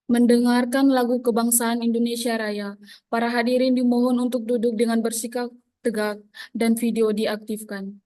Mendengarkan lagu kebangsaan Indonesia Raya, para hadirin dimohon untuk duduk dengan bersikap tegak dan video diaktifkan.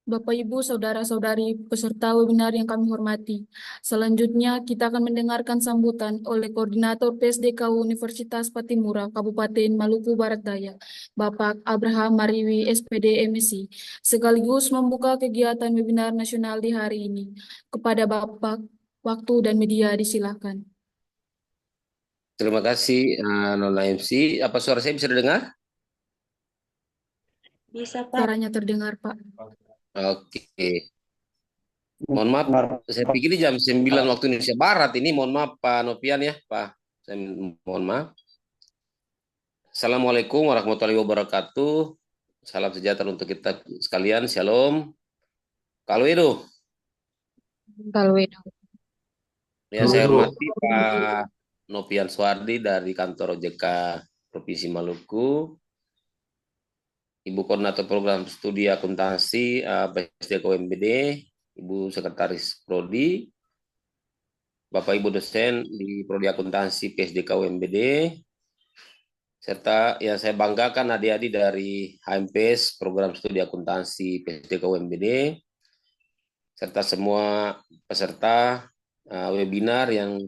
Bapak, Ibu, Saudara-saudari peserta webinar yang kami hormati. Selanjutnya, kita akan mendengarkan sambutan oleh Koordinator PSDKU Universitas Patimura, Kabupaten Maluku Barat Daya, Bapak Abraham Mariwi, SPD MSI, sekaligus membuka kegiatan webinar nasional di hari ini. Kepada Bapak, waktu dan media disilakan. Terima kasih, Nona MC. Apa suara saya bisa didengar? Bisa, Pak. Suaranya terdengar, Pak. Oke. Mohon maaf, saya pikir ini jam 9 waktu Indonesia Barat. Ini mohon maaf, Pak Nopian ya, Pak. Saya mohon maaf. Assalamualaikum warahmatullahi wabarakatuh. Salam sejahtera untuk kita sekalian. Shalom. Kalau itu, Kalau yang saya hormati Pak Nopian Suardi dari kantor OJK Provinsi Maluku. Ibu Koordinator Program Studi Akuntansi PSDK UMBD, Ibu Sekretaris Prodi, Bapak Ibu dosen di Prodi Akuntansi PSDK UMBD, serta yang saya banggakan adik-adik dari HMPS Program Studi Akuntansi PSDK UMBD, serta semua peserta webinar yang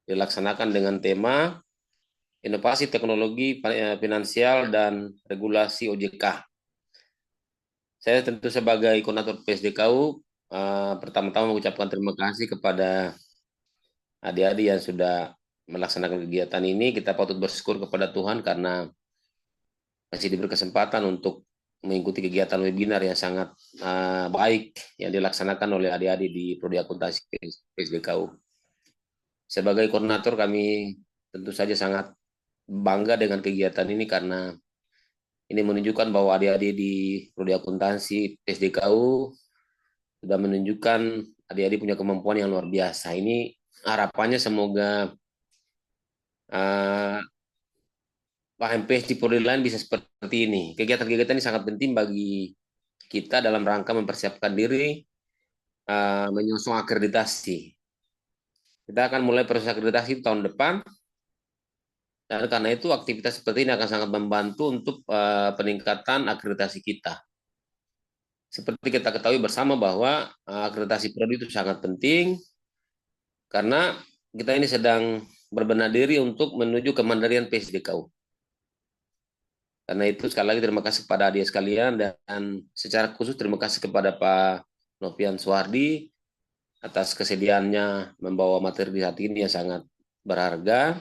dilaksanakan dengan tema Inovasi Teknologi Finansial dan Regulasi OJK. Saya tentu sebagai koordinator PSDKU pertama-tama mengucapkan terima kasih kepada adik-adik yang sudah melaksanakan kegiatan ini. Kita patut bersyukur kepada Tuhan karena masih diberi kesempatan untuk mengikuti kegiatan webinar yang sangat baik yang dilaksanakan oleh adik-adik di Prodi Akuntansi PSDKU. Sebagai koordinator kami tentu saja sangat bangga dengan kegiatan ini karena ini menunjukkan bahwa adik-adik di Prodi Akuntansi PSDKU sudah menunjukkan adik-adik punya kemampuan yang luar biasa. Ini harapannya semoga HMPS di prodi lain bisa seperti ini. Kegiatan-kegiatan ini sangat penting bagi kita dalam rangka mempersiapkan diri menyusun akreditasi. Kita akan mulai proses akreditasi tahun depan. Dan karena itu aktivitas seperti ini akan sangat membantu untuk peningkatan akreditasi kita. Seperti kita ketahui bersama bahwa akreditasi prodi itu sangat penting karena kita ini sedang berbenah diri untuk menuju kemandirian PSDKU. Karena itu sekali lagi terima kasih kepada adik sekalian dan secara khusus terima kasih kepada Pak Nopian Suardi atas kesediaannya membawa materi di saat ini yang sangat berharga.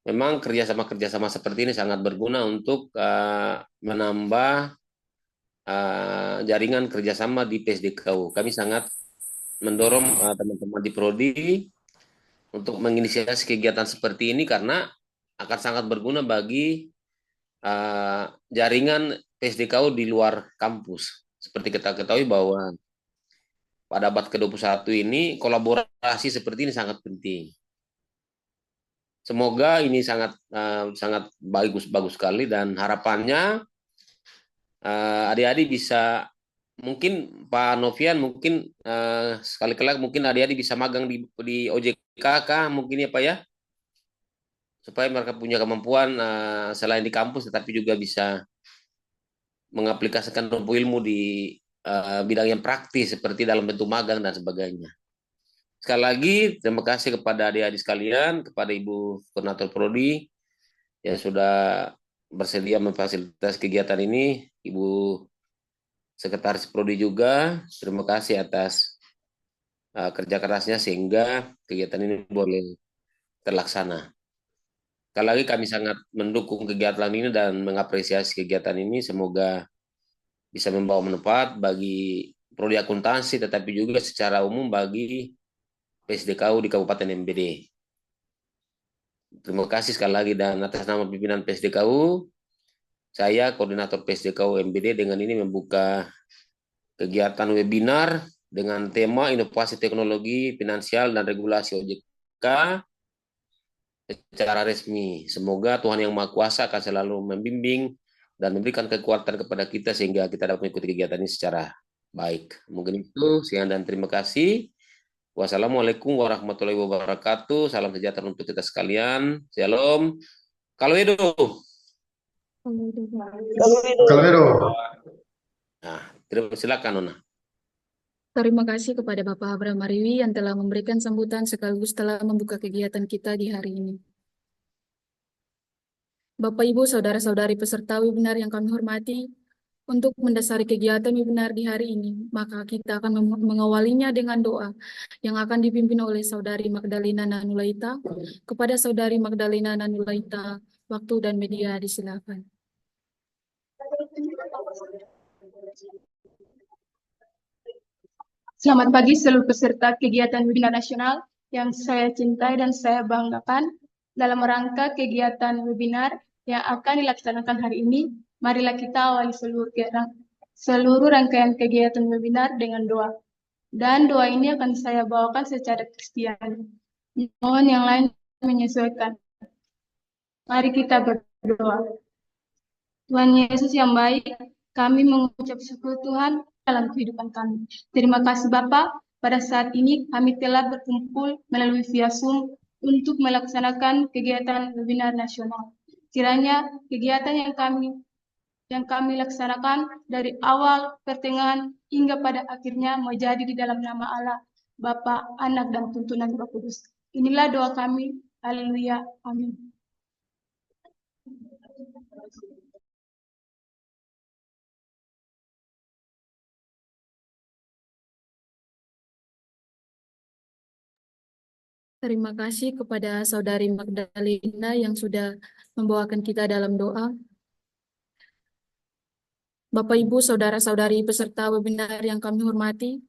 memang kerjasama seperti ini sangat berguna untuk menambah jaringan kerjasama di PSDKU. Kami sangat mendorong teman-teman di Prodi untuk menginisiasi kegiatan seperti ini karena akan sangat berguna bagi jaringan PSDKU di luar kampus. Seperti kita ketahui bahwa pada abad ke-21 ini kolaborasi seperti ini sangat penting. Semoga ini sangat bagus sekali dan harapannya adik-adik bisa, mungkin Pak Novian mungkin sekali kelak mungkin adik-adik bisa magang di OJK kah mungkin ya Pak ya, supaya mereka punya kemampuan selain di kampus tetapi juga bisa mengaplikasikan ilmu di bidang yang praktis seperti dalam bentuk magang dan sebagainya. Sekali lagi terima kasih kepada adik-adik sekalian, kepada Ibu Koordinator Prodi yang sudah bersedia memfasilitasi kegiatan ini, Ibu Sekretaris Prodi juga, terima kasih atas kerja kerasnya sehingga kegiatan ini boleh terlaksana. Sekali lagi kami sangat mendukung kegiatan ini dan mengapresiasi kegiatan ini. Semoga bisa membawa manfaat bagi prodi akuntansi, tetapi juga secara umum bagi PSDKU di Kabupaten MBD. Terima kasih sekali lagi dan atas nama pimpinan PSDKU, saya Koordinator PSDKU MBD dengan ini membuka kegiatan webinar dengan tema Inovasi Teknologi Finansial dan Regulasi OJK secara resmi. Semoga Tuhan Yang Maha Kuasa akan selalu membimbing dan memberikan kekuatan kepada kita sehingga kita dapat mengikuti kegiatan ini secara baik. Mungkin itu, sekian dan terima kasih. Wassalamualaikum warahmatullahi wabarakatuh. Salam sejahtera untuk kita sekalian. Shalom. Kalau itu. Calvero. Nah, silakan Nona. Terima kasih kepada Bapak Abraham Mariwi yang telah memberikan sambutan sekaligus telah membuka kegiatan kita di hari ini. Bapak, Ibu, Saudara-saudari peserta webinar yang kami hormati, untuk mendasari kegiatan webinar di hari ini, maka kita akan mengawalinya dengan doa yang akan dipimpin oleh Saudari Magdalena Nanulaita. Kepada Saudari Magdalena Nanulaita, waktu dan media disilakan. Selamat pagi seluruh peserta kegiatan webinar nasional yang saya cintai dan saya banggakan. Dalam rangka kegiatan webinar yang akan dilaksanakan hari ini, marilah kita awali seluruh rangkaian kegiatan webinar dengan doa. Dan doa ini akan saya bawakan secara Kristiani. Mohon yang lain menyesuaikan. Mari kita berdoa. Tuhan Yesus yang baik, kami mengucap syukur Tuhan dalam kehidupan kami. Terima kasih Bapak, pada saat ini kami telah berkumpul melalui via Zoom untuk melaksanakan kegiatan webinar nasional. Kiranya kegiatan yang kami laksanakan dari awal, pertengahan, hingga pada akhirnya menjadi di dalam nama Allah, Bapa, Anak, dan tuntunan Roh Kudus. Inilah doa kami. Haleluya. Amin. Terima kasih kepada Saudari Magdalena yang sudah membawakan kita dalam doa. Bapak, Ibu, Saudara-saudari peserta webinar yang kami hormati,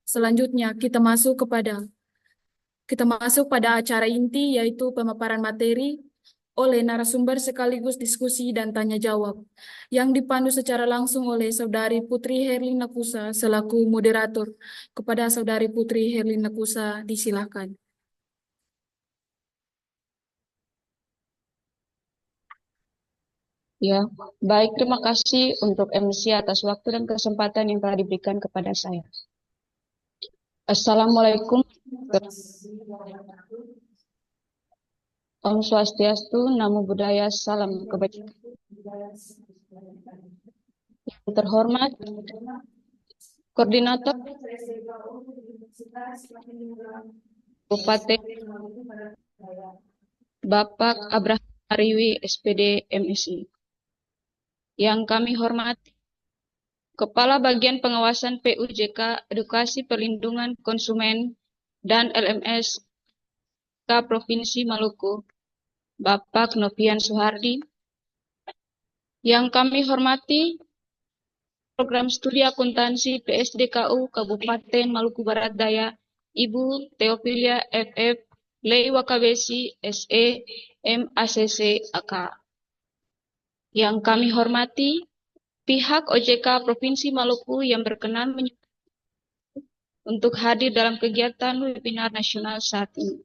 selanjutnya kita masuk pada acara inti, yaitu pemaparan materi oleh narasumber sekaligus diskusi dan tanya jawab yang dipandu secara langsung oleh Saudari Putri Herlina Kusa selaku moderator. Kepada Saudari Putri Herlina Kusa, disilakan. Ya, baik, terima kasih untuk MC atas waktu dan kesempatan yang telah diberikan kepada saya. Assalamualaikum. Om Swastiastu, Namo Buddhaya, Salam Kebajikan. Yang terhormat, Koordinator Kabupaten Bapak Abraham Mariwi, SPD MSI. Yang kami hormati, Kepala Bagian Pengawasan PUJK Edukasi Perlindungan Konsumen dan LMS Provinsi Maluku, Bapak Novian Suhardi. Yang kami hormati Program Studi Akuntansi PSDKU Kabupaten Maluku Barat Daya, Ibu Theophilia FF, Lei Wakabesi SE, MACC AK. Yang kami hormati pihak OJK Provinsi Maluku yang berkenan untuk hadir dalam kegiatan webinar nasional saat ini.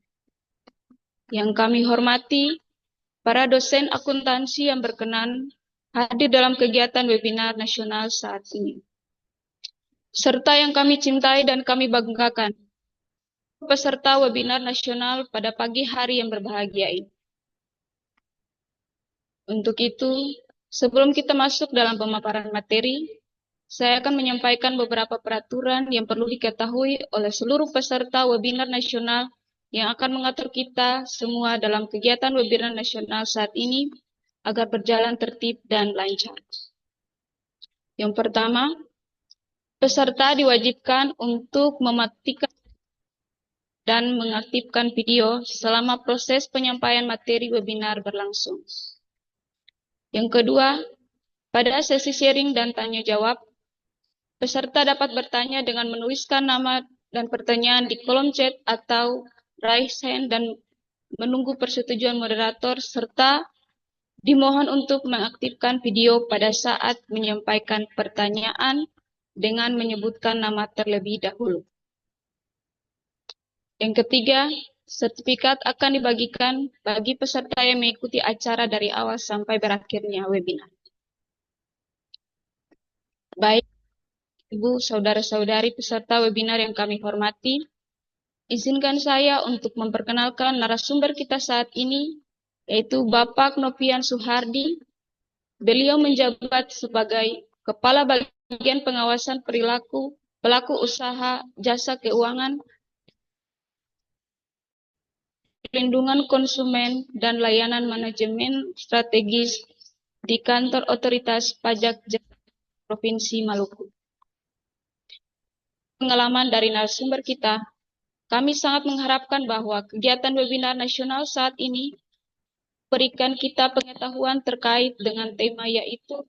Yang kami hormati para dosen akuntansi yang berkenan hadir dalam kegiatan webinar nasional saat ini. Serta yang kami cintai dan kami banggakan, peserta webinar nasional pada pagi hari yang berbahagia ini. Untuk itu, sebelum kita masuk dalam pemaparan materi, saya akan menyampaikan beberapa peraturan yang perlu diketahui oleh seluruh peserta webinar nasional yang akan mengatur kita semua dalam kegiatan webinar nasional saat ini agar berjalan tertib dan lancar. Yang pertama, peserta diwajibkan untuk mematikan dan mengaktifkan video selama proses penyampaian materi webinar berlangsung. Yang kedua, pada sesi sharing dan tanya jawab, peserta dapat bertanya dengan menuliskan nama dan pertanyaan di kolom chat atau raise hand dan menunggu persetujuan moderator, serta dimohon untuk mengaktifkan video pada saat menyampaikan pertanyaan dengan menyebutkan nama terlebih dahulu. Yang ketiga, sertifikat akan dibagikan bagi peserta yang mengikuti acara dari awal sampai berakhirnya webinar. Baik, Ibu, saudara-saudari peserta webinar yang kami hormati, izinkan saya untuk memperkenalkan narasumber kita saat ini, yaitu Bapak Novian Suhardi. Beliau menjabat sebagai Kepala Bagian Pengawasan Perilaku Pelaku Usaha Jasa Keuangan, Perlindungan Konsumen, dan Layanan Manajemen Strategis di Kantor Otoritas Pajak Provinsi Maluku. Pengalaman dari narasumber kita, kami sangat mengharapkan bahwa kegiatan webinar nasional saat ini berikan kita pengetahuan terkait dengan tema yaitu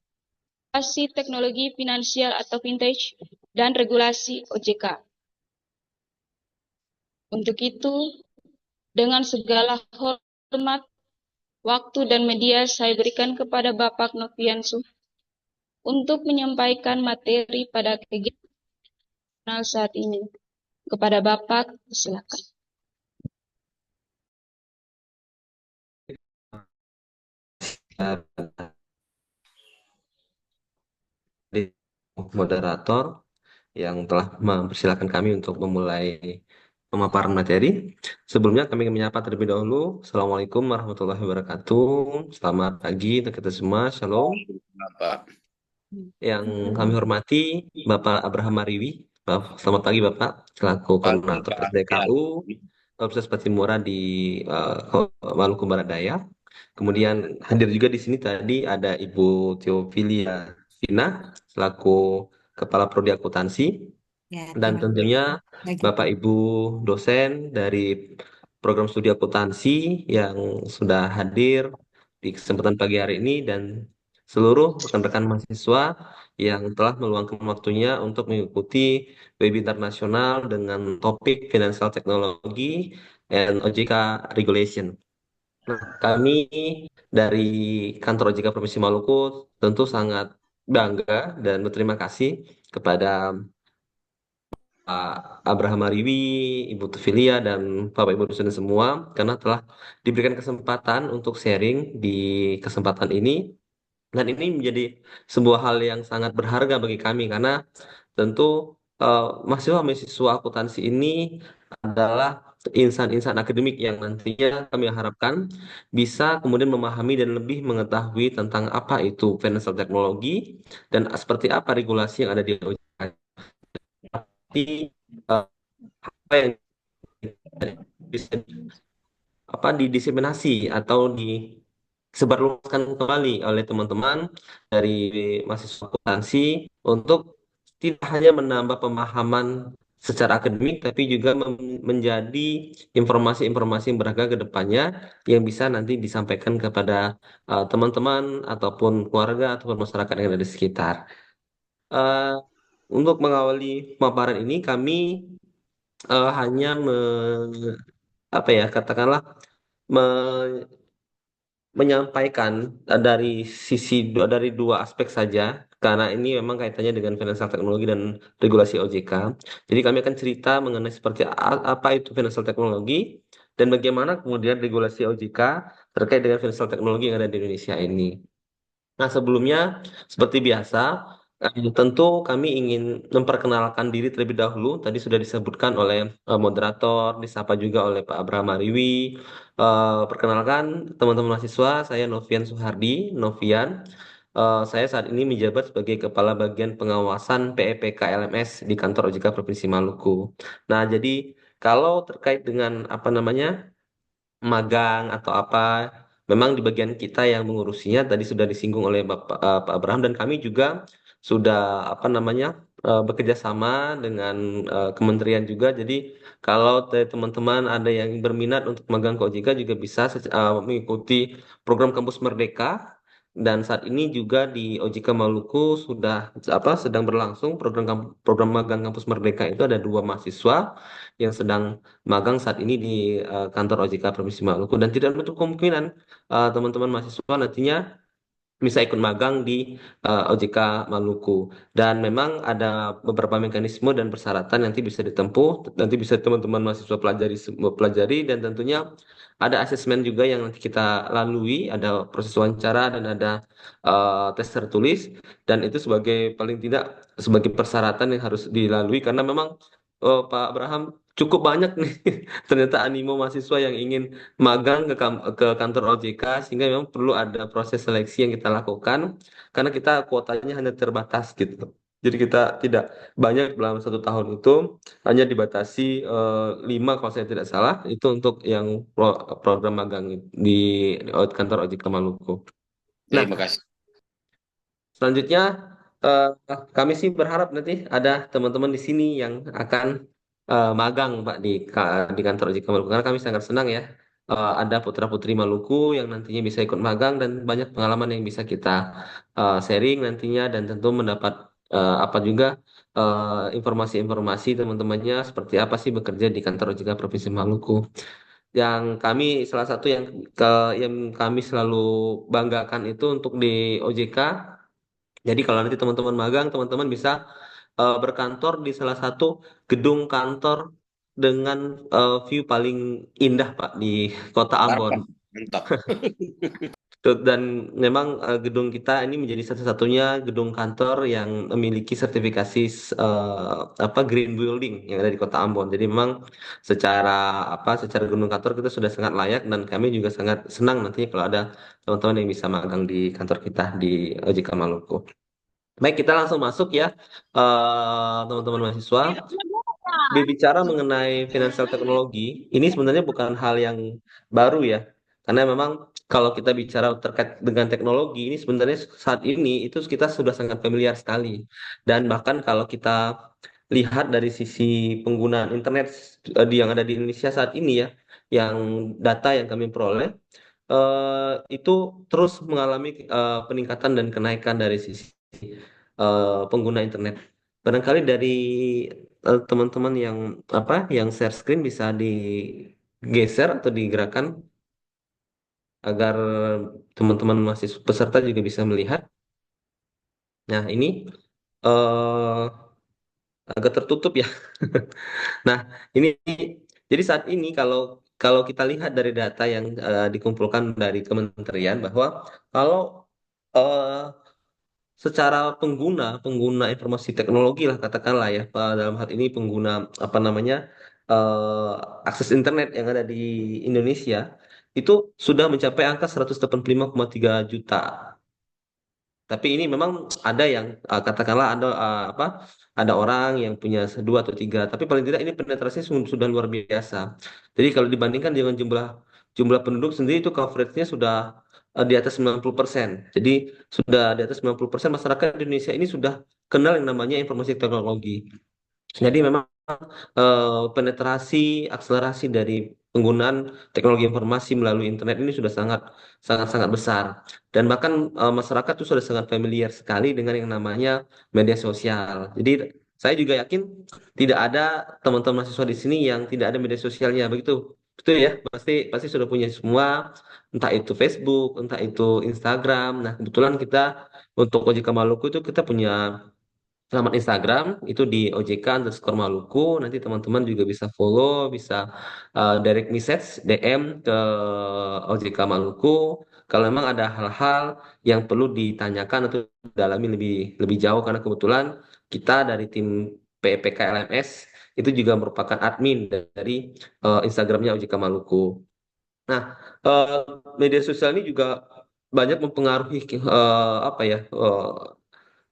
regulasi teknologi finansial atau vintage dan regulasi OJK. Untuk itu, dengan segala hormat, waktu dan media saya berikan kepada Bapak Novian untuk menyampaikan materi pada kegiatan saat ini. Kepada Bapak, silakan. Moderator yang telah mempersilahkan kami untuk memulai pemaparan materi. Sebelumnya kami menyapa terlebih dahulu. Assalamualaikum warahmatullahi wabarakatuh. Selamat pagi untuk kita semua. Shalom. Bapak. Yang kami hormati Bapak Abraham Mariwi. Selamat pagi Bapak, selaku koordinator PSDKU Universitas Patimura di Maluku Barat Daya. Kemudian hadir juga di sini tadi ada Ibu Theophilia Vina selaku Kepala Prodi Akuntansi, dan tentunya Bapak Ibu dosen dari program studi akuntansi yang sudah hadir di kesempatan pagi hari ini, dan seluruh rekan-rekan mahasiswa yang telah meluangkan waktunya untuk mengikuti webinar nasional dengan topik Financial Technology and OJK Regulation. Nah, kami dari kantor OJK Provinsi Maluku tentu sangat bangga dan berterima kasih kepada Pak Abraham Mariwi, Ibu Tufilia, dan Bapak Ibu dosen semua karena telah diberikan kesempatan untuk sharing di kesempatan ini. Dan ini menjadi sebuah hal yang sangat berharga bagi kami karena tentu mahasiswa-mahasiswa akuntansi ini adalah insan-insan akademik yang nantinya kami harapkan bisa kemudian memahami dan lebih mengetahui tentang apa itu financial technology dan seperti apa regulasi yang ada di OJK. Apa yang bisa didiseminasi atau disebarluaskan kembali oleh teman-teman dari mahasiswa akuntansi untuk tidak hanya menambah pemahaman secara akademik, tapi juga menjadi informasi-informasi yang berharga ke depannya yang bisa nanti disampaikan kepada teman-teman ataupun keluarga ataupun masyarakat yang ada di sekitar. Eh, untuk mengawali pemaparan ini, kami hanya apa ya, katakanlah menyampaikan dari dua aspek saja karena ini memang kaitannya dengan financial teknologi dan regulasi OJK. Jadi kami akan cerita mengenai seperti apa itu financial teknologi dan bagaimana kemudian regulasi OJK terkait dengan financial teknologi yang ada di Indonesia ini. Nah, sebelumnya seperti biasa, tentu kami ingin memperkenalkan diri terlebih dahulu. Tadi sudah disebutkan oleh moderator, disapa juga oleh Pak Abraham Mariwi. Perkenalkan teman-teman mahasiswa, saya Novian Suhardi, Novian. Saya saat ini menjabat sebagai Kepala Bagian Pengawasan PEPK LMS di kantor OJK Provinsi Maluku. Nah, jadi kalau terkait dengan apa namanya magang atau apa, memang di bagian kita yang mengurusinya tadi sudah disinggung oleh Pak Abraham dan kami juga sudah apa namanya bekerja sama dengan kementerian juga. Jadi kalau teman-teman ada yang berminat untuk magang ke OJK juga bisa mengikuti program Kampus Merdeka. Dan saat ini juga di OJK Maluku sudah sedang berlangsung program magang Kampus Merdeka itu ada 2 mahasiswa yang sedang magang saat ini di kantor OJK Provinsi Maluku dan tidak menutup kemungkinan teman-teman mahasiswa nantinya bisa ikut magang di OJK Maluku dan memang ada beberapa mekanisme dan persyaratan nanti bisa ditempuh, nanti bisa teman-teman mahasiswa pelajari dan tentunya ada asesmen juga yang nanti kita lalui, ada proses wawancara dan ada tes tertulis dan itu sebagai paling tidak sebagai persyaratan yang harus dilalui karena memang Pak Abraham cukup banyak nih ternyata animo mahasiswa yang ingin magang ke kantor OJK sehingga memang perlu ada proses seleksi yang kita lakukan karena kita kuotanya hanya terbatas gitu. Jadi kita tidak banyak dalam 1 tahun itu hanya dibatasi 5 kalau saya tidak salah itu untuk yang program magang di kantor OJK Maluku. Nah, Terima kasih. selanjutnya eh, kami sih berharap nanti ada teman-teman di sini yang akan magang Pak di kantor OJK Maluku karena kami sangat senang ya ada putra-putri Maluku yang nantinya bisa ikut magang dan banyak pengalaman yang bisa kita sharing nantinya dan tentu mendapat apa juga informasi-informasi teman-temannya seperti apa sih bekerja di kantor OJK Provinsi Maluku. Yang kami salah satu yang kami selalu banggakan itu untuk di OJK. Jadi kalau nanti teman-teman magang, teman-teman bisa berkantor di salah satu gedung kantor dengan view paling indah, Pak, di Kota Ambon. Mantap. Dan memang gedung kita ini menjadi satu-satunya gedung kantor yang memiliki sertifikasi Green Building yang ada di Kota Ambon. Jadi memang secara gedung kantor kita sudah sangat layak dan kami juga sangat senang nantinya kalau ada teman-teman yang bisa magang di kantor kita di OJK Maluku. Baik, kita langsung masuk ya, teman-teman mahasiswa. Berbicara mengenai financial teknologi, ini sebenarnya bukan hal yang baru ya, karena memang kalau kita bicara terkait dengan teknologi, ini sebenarnya saat ini itu kita sudah sangat familiar sekali. Dan bahkan kalau kita lihat dari sisi penggunaan internet yang ada di Indonesia saat ini ya, yang data yang kami peroleh, itu terus mengalami peningkatan dan kenaikan dari sisi pengguna internet. Barangkali dari teman-teman yang share screen bisa digeser atau digerakkan agar teman-teman masih peserta juga bisa melihat. Nah, ini eh, agak tertutup ya. Nah, ini jadi saat ini kalau kalau kita lihat dari data yang dikumpulkan dari kementerian bahwa kalau eh, secara pengguna informasi teknologi lah katakanlah ya dalam hal ini pengguna apa namanya akses internet yang ada di Indonesia itu sudah mencapai angka 185,3 juta. Tapi ini memang ada yang katakanlah ada orang yang punya 2 atau 3, tapi paling tidak ini penetrasinya sudah luar biasa. Jadi kalau dibandingkan dengan jumlah jumlah penduduk sendiri itu coveragenya sudah di atas 90%. Jadi sudah di atas 90% masyarakat di Indonesia ini sudah kenal yang namanya informasi teknologi. Jadi memang penetrasi, akselerasi dari penggunaan teknologi informasi melalui internet ini sudah sangat besar. Dan bahkan masyarakat itu sudah sangat familiar sekali dengan yang namanya media sosial. Jadi saya juga yakin tidak ada teman-teman mahasiswa di sini yang tidak ada media sosialnya, begitu. Betul ya, pasti pasti sudah punya semua, entah itu Facebook, entah itu Instagram. Nah, kebetulan kita untuk OJK Maluku itu kita punya alamat Instagram itu di OJK_Maluku. Nanti teman-teman juga bisa follow, bisa direct message DM ke OJK Maluku. Kalau memang ada hal-hal yang perlu ditanyakan atau dalami lebih lebih jauh, karena kebetulan kita dari tim PPK LMS itu juga merupakan admin dari Instagramnya OJK Maluku. Nah, eh, media sosial ini juga banyak mempengaruhi apa ya,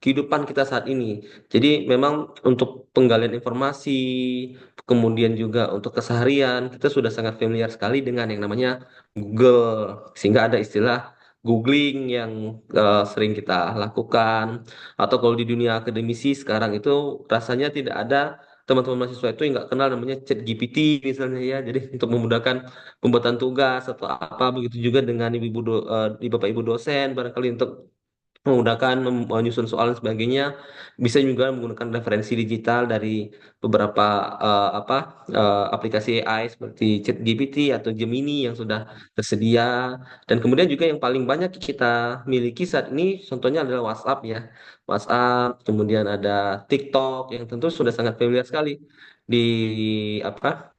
kehidupan kita saat ini. Jadi memang untuk penggalian informasi, kemudian juga untuk keseharian, kita sudah sangat familiar sekali dengan yang namanya Google, sehingga ada istilah googling yang sering kita lakukan. Atau kalau di dunia akademisi sekarang itu rasanya tidak ada teman-teman mahasiswa itu yang nggak kenal namanya ChatGPT misalnya ya. Jadi untuk memudahkan pembuatan tugas atau apa, begitu juga dengan di bapak ibu dosen barangkali untuk memudahkan menyusun soal dan sebagainya, bisa juga menggunakan referensi digital dari beberapa aplikasi AI seperti ChatGPT atau Gemini yang sudah tersedia. Dan kemudian juga yang paling banyak kita miliki saat ini contohnya adalah WhatsApp ya. WhatsApp, kemudian ada TikTok yang tentu sudah sangat familiar sekali di apa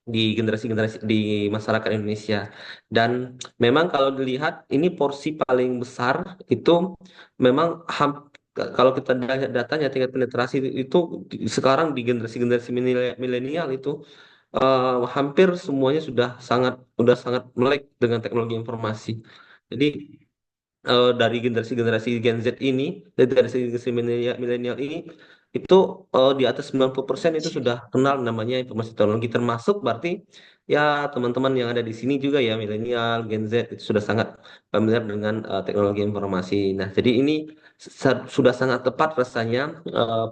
di generasi-generasi di masyarakat Indonesia. Dan memang kalau dilihat ini porsi paling besar itu memang kalau kita lihat datanya tingkat penetrasi itu sekarang di generasi-generasi milenial itu hampir semuanya sudah sangat melek dengan teknologi informasi. Jadi dari generasi-generasi Gen Z ini, dari generasi milenial milenial ini, itu di atas 90% itu sudah kenal namanya informasi teknologi, termasuk berarti ya teman-teman yang ada di sini juga ya, milenial, Gen Z, itu sudah sangat familiar dengan teknologi informasi. Nah, jadi ini sudah sangat tepat rasanya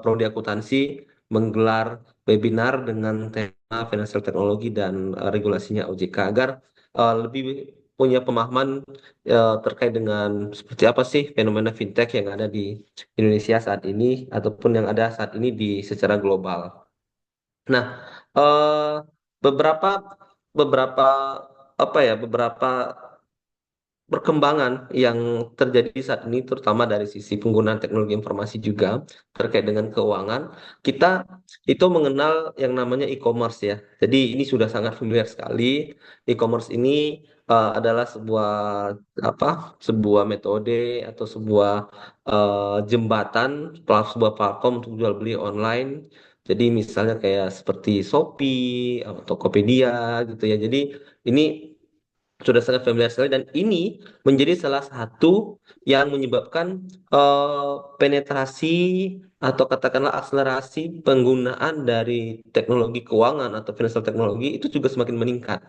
Prodi Akuntansi menggelar webinar dengan tema financial teknologi dan regulasinya OJK agar lebih punya pemahaman terkait dengan seperti apa sih fenomena fintech yang ada di Indonesia saat ini ataupun yang ada saat ini di secara global. Nah, eh, beberapa beberapa beberapa perkembangan yang terjadi saat ini terutama dari sisi penggunaan teknologi informasi juga terkait dengan keuangan, kita itu mengenal yang namanya e-commerce ya. Jadi ini sudah sangat familiar sekali. E-commerce ini adalah apa sebuah metode atau sebuah jembatan, sebuah platform untuk jual beli online. Jadi misalnya kayak seperti Shopee atau Tokopedia gitu ya. Jadi ini sudah sangat familiar sekali dan ini menjadi salah satu yang menyebabkan penetrasi atau katakanlah akselerasi penggunaan dari teknologi keuangan atau financial teknologi itu juga semakin meningkat.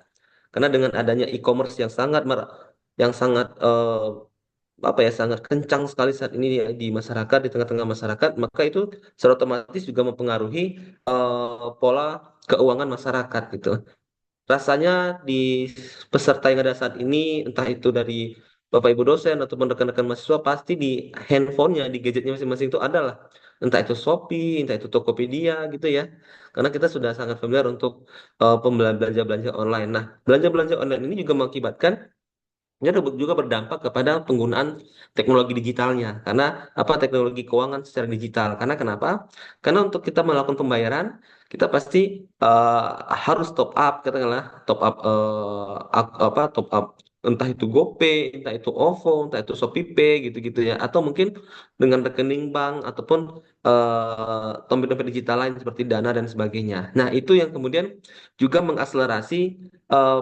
Karena dengan adanya e-commerce yang sangat kencang sekali saat ini di masyarakat, di tengah-tengah masyarakat, maka itu secara otomatis juga mempengaruhi pola keuangan masyarakat gitu. Rasanya di peserta yang ada saat ini, entah itu dari Bapak Ibu dosen ataupun rekan-rekan mahasiswa, pasti di handphonenya, di gadgetnya masing-masing itu adalah entah itu Shopee, entah itu Tokopedia gitu ya. Karena kita sudah sangat familiar untuk belanja-belanja online. Nah, belanja-belanja online ini juga mengakibatkan ini juga berdampak kepada penggunaan teknologi digitalnya. Karena apa teknologi keuangan secara digital? Karena kenapa? Karena untuk kita melakukan pembayaran, kita pasti harus top up, katakanlah top up entah itu GoPay, entah itu OVO, entah itu ShopeePay gitu-gitu ya. Atau mungkin dengan rekening bank ataupun dompet-dompet digital lain seperti Dana dan sebagainya. Nah, itu yang kemudian juga mengakselerasi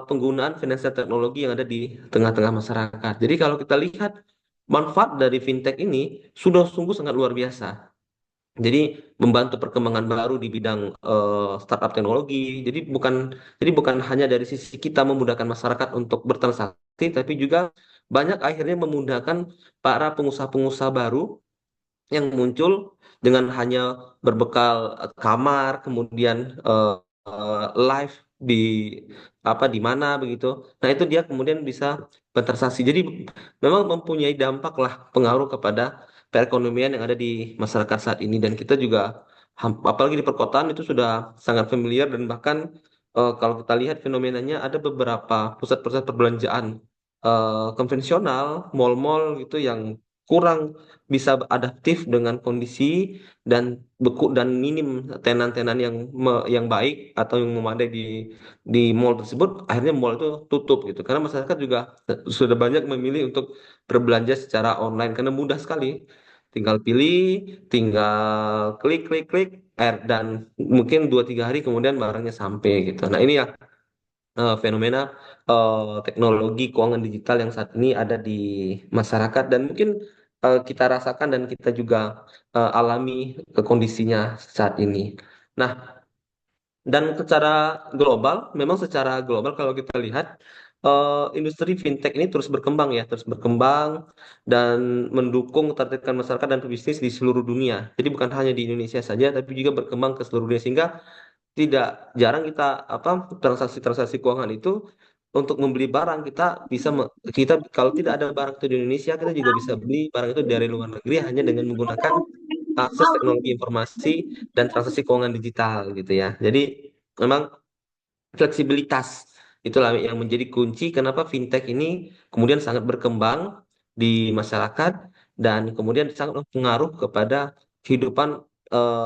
penggunaan finansial teknologi yang ada di tengah-tengah masyarakat. Jadi kalau kita lihat manfaat dari fintech ini sudah sungguh sangat luar biasa. Jadi membantu perkembangan baru di bidang startup teknologi. Jadi bukan hanya dari sisi kita memudahkan masyarakat untuk bertransaksi, tapi juga banyak akhirnya memudahkan para pengusaha-pengusaha baru yang muncul dengan hanya berbekal kamar, kemudian live di di mana begitu. Nah, itu dia kemudian bisa bertransaksi. Jadi memang mempunyai dampak lah, pengaruh kepada perekonomian yang ada di masyarakat saat ini, dan kita juga apalagi di perkotaan itu sudah sangat familiar, dan bahkan kalau kita lihat fenomenanya ada beberapa pusat-pusat perbelanjaan konvensional, mall-mall gitu yang kurang bisa adaptif dengan kondisi dan beku dan minim tenan-tenan yang baik atau yang memadai di mall tersebut. Akhirnya mall itu tutup gitu, karena masyarakat juga sudah banyak memilih untuk berbelanja secara online karena mudah sekali, tinggal pilih, tinggal klik klik klik, dan mungkin 2-3 hari kemudian barangnya sampai gitu. Nah, ini ya fenomena teknologi keuangan digital yang saat ini ada di masyarakat, dan mungkin kita rasakan dan kita juga alami ke kondisinya saat ini. Nah, dan memang secara global kalau kita lihat industri fintech ini terus berkembang ya, terus berkembang dan mendukung ketertiban masyarakat dan pebisnis di seluruh dunia. Jadi bukan hanya di Indonesia saja, tapi juga berkembang ke seluruh dunia, sehingga tidak jarang kita transaksi-transaksi keuangan itu untuk membeli barang, kita kalau tidak ada barang itu di Indonesia, kita juga bisa beli barang itu dari luar negeri hanya dengan menggunakan akses teknologi informasi dan transaksi keuangan digital gitu ya. Jadi memang fleksibilitas itulah yang menjadi kunci kenapa fintech ini kemudian sangat berkembang di masyarakat, dan kemudian sangat berpengaruh kepada kehidupan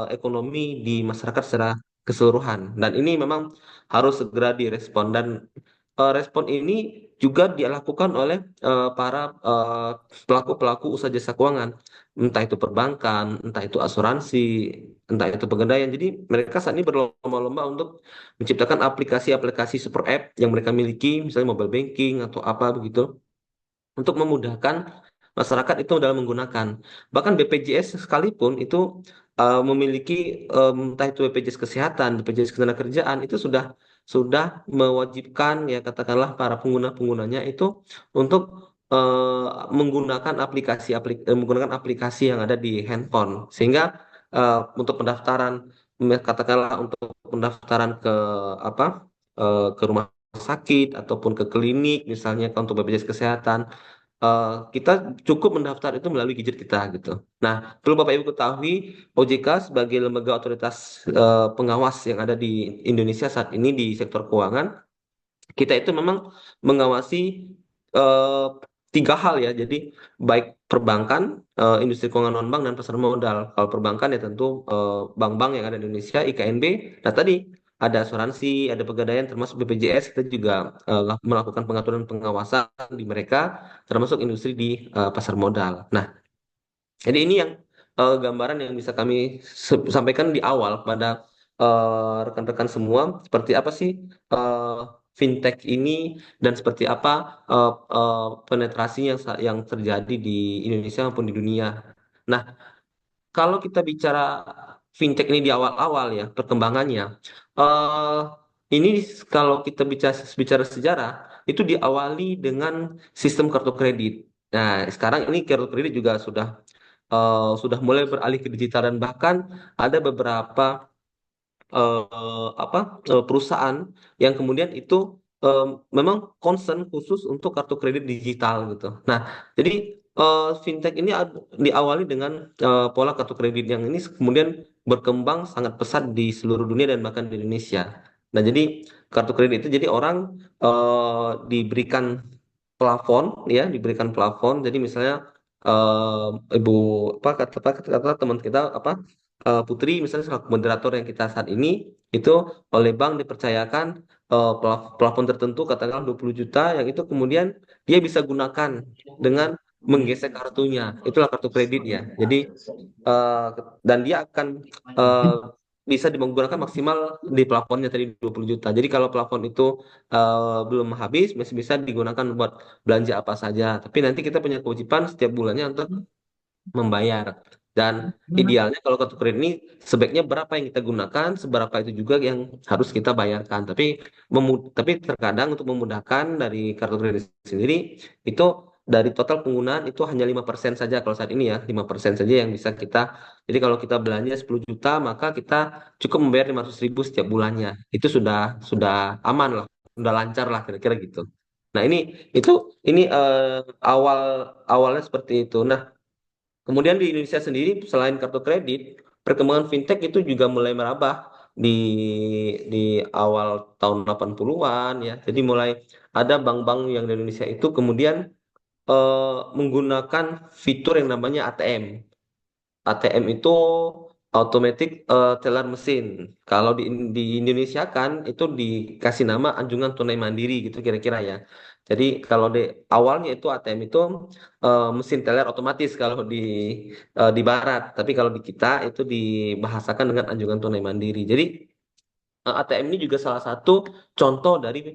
ekonomi di masyarakat secara keseluruhan. Dan ini memang harus segera direspon, dan respon ini juga dilakukan oleh para pelaku-pelaku usaha jasa keuangan, entah itu perbankan, entah itu asuransi, entah itu pegadaian. Jadi mereka saat ini berlomba-lomba untuk menciptakan aplikasi-aplikasi super app yang mereka miliki, misalnya mobile banking atau apa begitu, untuk memudahkan masyarakat itu dalam menggunakan. Bahkan BPJS sekalipun itu memiliki entah itu BPJS Kesehatan, BPJS Ketenagakerjaan, itu sudah mewajibkan ya, katakanlah para pengguna-penggunanya itu untuk menggunakan aplikasi yang ada di handphone, sehingga untuk pendaftaran, katakanlah untuk pendaftaran ke apa ke rumah sakit ataupun ke klinik misalnya untuk BPJS Kesehatan, kita cukup mendaftar itu melalui gadget kita gitu. Nah, perlu Bapak Ibu ketahui, OJK sebagai lembaga otoritas pengawas yang ada di Indonesia saat ini di sektor keuangan, kita itu memang mengawasi eh, 3 hal ya. Jadi baik perbankan, industri keuangan non-bank, dan pasar modal. Kalau perbankan ya tentu bank-bank yang ada di Indonesia, IKNB. Nah, tadi ada asuransi, ada pegadaian, termasuk BPJS. Kita juga melakukan pengaturan pengawasan di mereka, termasuk industri di pasar modal. Nah, jadi ini yang gambaran yang bisa kami sampaikan di awal pada rekan-rekan semua, seperti apa sih eh, fintech ini, dan seperti apa penetrasi yang terjadi di Indonesia maupun di dunia. Nah, kalau kita bicara fintech ini di awal-awal ya perkembangannya, eh ini kalau kita bicara sejarah, itu diawali dengan sistem kartu kredit. Nah, sekarang ini kartu kredit juga sudah mulai beralih ke digital, dan bahkan ada beberapa perusahaan yang kemudian itu eh, memang concern khusus untuk kartu kredit digital gitu. Nah, jadi fintech ini diawali dengan pola kartu kredit yang ini kemudian berkembang sangat pesat di seluruh dunia dan bahkan di Indonesia. Nah, jadi kartu kredit itu jadi orang diberikan plafon ya, diberikan plafon. Jadi misalnya ibu kata teman kita Putri misalnya selaku moderator yang kita saat ini, itu oleh bank dipercayakan plafon tertentu, katakanlah 20 juta, yang itu kemudian dia bisa gunakan dengan menggesek kartunya. Itulah kartu kredit ya. Jadi eh, dan dia akan eh, bisa menggunakan maksimal di plafonnya tadi 20 juta. Jadi kalau plafon itu belum habis, masih bisa digunakan buat belanja apa saja. Tapi nanti kita punya kewajiban setiap bulannya untuk membayar. Dan idealnya kalau kartu kredit ini sebaiknya berapa yang kita gunakan, seberapa itu juga yang harus kita bayarkan. Tapi terkadang untuk memudahkan dari kartu kredit sendiri itu dari total penggunaan itu hanya 5% saja kalau saat ini ya, 5% saja yang bisa kita. Jadi kalau kita belanja 10 juta, maka kita cukup membayar 500.000 setiap bulannya. Itu sudah aman lah, sudah lancar lah kira-kira gitu. Nah, ini awal awalnya seperti itu. Nah, kemudian di Indonesia sendiri selain kartu kredit, perkembangan fintech itu juga mulai merambah di di awal tahun 80-an ya. Jadi mulai ada bank-bank yang di Indonesia itu kemudian menggunakan fitur yang namanya ATM. ATM itu automatic teller mesin. Kalau di Indonesia kan itu dikasih nama anjungan tunai mandiri gitu kira-kira ya. Jadi kalau di awalnya itu ATM itu mesin teller otomatis kalau di barat, tapi kalau di kita itu dibahasakan dengan anjungan tunai mandiri. Jadi ATM ini juga salah satu contoh dari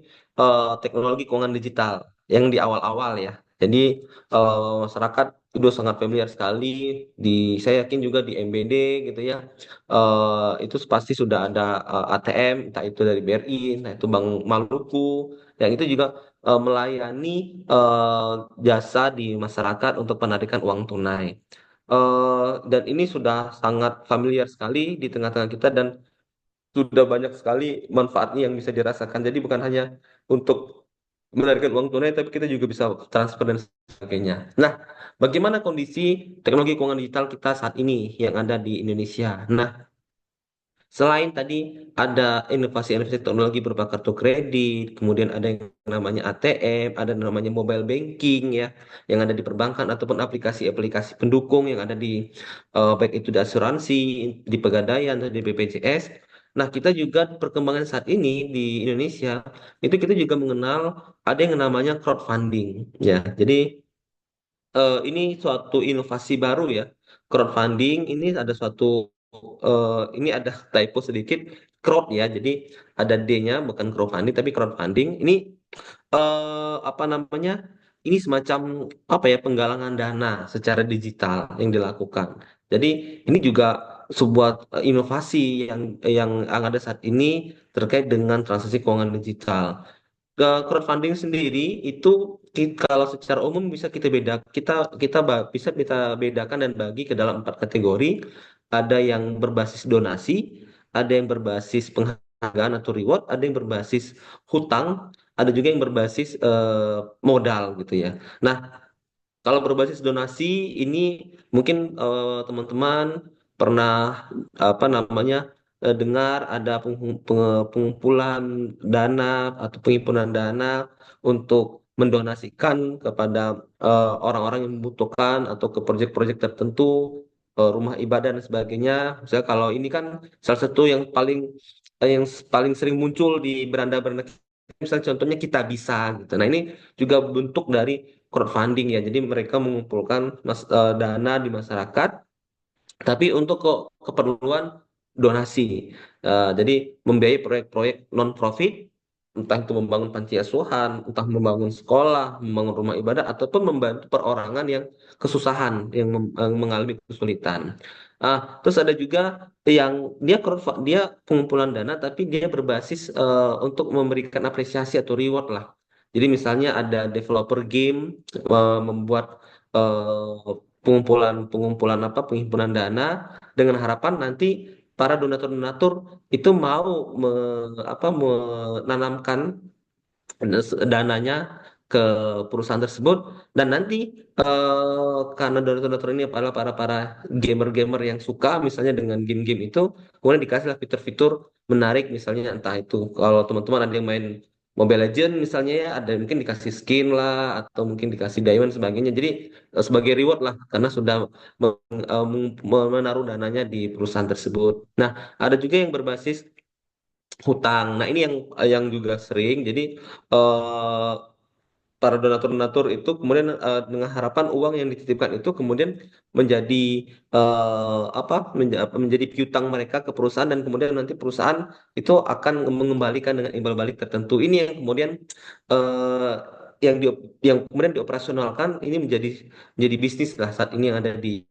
teknologi keuangan digital yang di awal-awal ya. Jadi masyarakat itu sangat familiar sekali. Saya yakin juga di MBD gitu ya. Itu pasti sudah ada ATM, entah itu dari BRI, entah itu Bank Maluku, yang itu juga melayani jasa di masyarakat untuk penarikan uang tunai. Dan ini sudah sangat familiar sekali di tengah-tengah kita dan sudah banyak sekali manfaatnya yang bisa dirasakan. Jadi bukan hanya untuk menarikan uang tunai, tapi kita juga bisa transfer dan sebagainya. Nah, bagaimana kondisi teknologi keuangan digital kita saat ini yang ada di Indonesia? Nah, selain tadi ada inovasi-inovasi teknologi berupa kartu kredit, kemudian ada yang namanya ATM, ada yang namanya mobile banking ya, yang ada di perbankan ataupun aplikasi-aplikasi pendukung yang ada di baik itu di asuransi, di Pegadaian, atau di BPJS. Nah, kita juga perkembangan saat ini di Indonesia itu kita juga mengenal ada yang namanya crowdfunding ya. Jadi ini suatu inovasi baru ya. Crowdfunding ini ada ini ada typo sedikit crowd ya. Jadi ada D-nya bukan crowdfunding tapi crowdfunding. Ini apa namanya? Ini semacam apa ya penggalangan dana secara digital yang dilakukan. Jadi ini juga sebuah inovasi yang ada saat ini terkait dengan transaksi keuangan digital. Crowdfunding sendiri itu kalau secara umum bisa kita beda bisa kita bedakan dan bagi ke dalam 4 kategori. Ada yang berbasis donasi, ada yang berbasis penghargaan atau reward, ada yang berbasis hutang, ada juga yang berbasis modal gitu ya. Nah, kalau berbasis donasi ini mungkin teman-teman pernah apa namanya dengar ada pengumpulan dana atau penghimpunan dana untuk mendonasikan kepada orang-orang yang membutuhkan atau ke proyek-proyek tertentu, rumah ibadah dan sebagainya. Misalnya kalau ini kan salah satu yang paling sering muncul di beranda-beranda, misalnya contohnya Kita Bisa gitu. Nah, ini juga bentuk dari crowdfunding ya. Jadi mereka mengumpulkan dana di masyarakat, tapi untuk keperluan donasi. Jadi membiayai proyek-proyek non-profit, entah itu membangun panti asuhan, entah membangun sekolah, membangun rumah ibadah, ataupun membantu perorangan yang kesusahan, yang mengalami kesulitan. Terus ada juga yang dia pengumpulan dana, tapi dia berbasis untuk memberikan apresiasi atau reward lah. Jadi misalnya ada developer game membuat pengumpulan penghimpunan dana dengan harapan nanti para donatur-donatur itu mau menanamkan dananya ke perusahaan tersebut dan nanti karena donatur-donatur ini adalah para gamer-gamer yang suka misalnya dengan game-game itu kemudian dikasihlah fitur-fitur menarik misalnya entah itu kalau teman-teman ada yang main Mobile Legends misalnya ya ada yang mungkin dikasih skin lah atau mungkin dikasih diamond sebagainya jadi sebagai reward lah karena sudah menaruh dananya di perusahaan tersebut. Nah, ada juga yang berbasis hutang. Nah, ini yang juga sering. Jadi eh, para donatur-donatur itu kemudian dengan harapan uang yang dititipkan itu kemudian menjadi menjadi piutang mereka ke perusahaan dan kemudian nanti perusahaan itu akan mengembalikan dengan imbal balik tertentu. Ini yang kemudian eh, yang kemudian dioperasionalkan ini menjadi bisnis lah saat ini yang ada di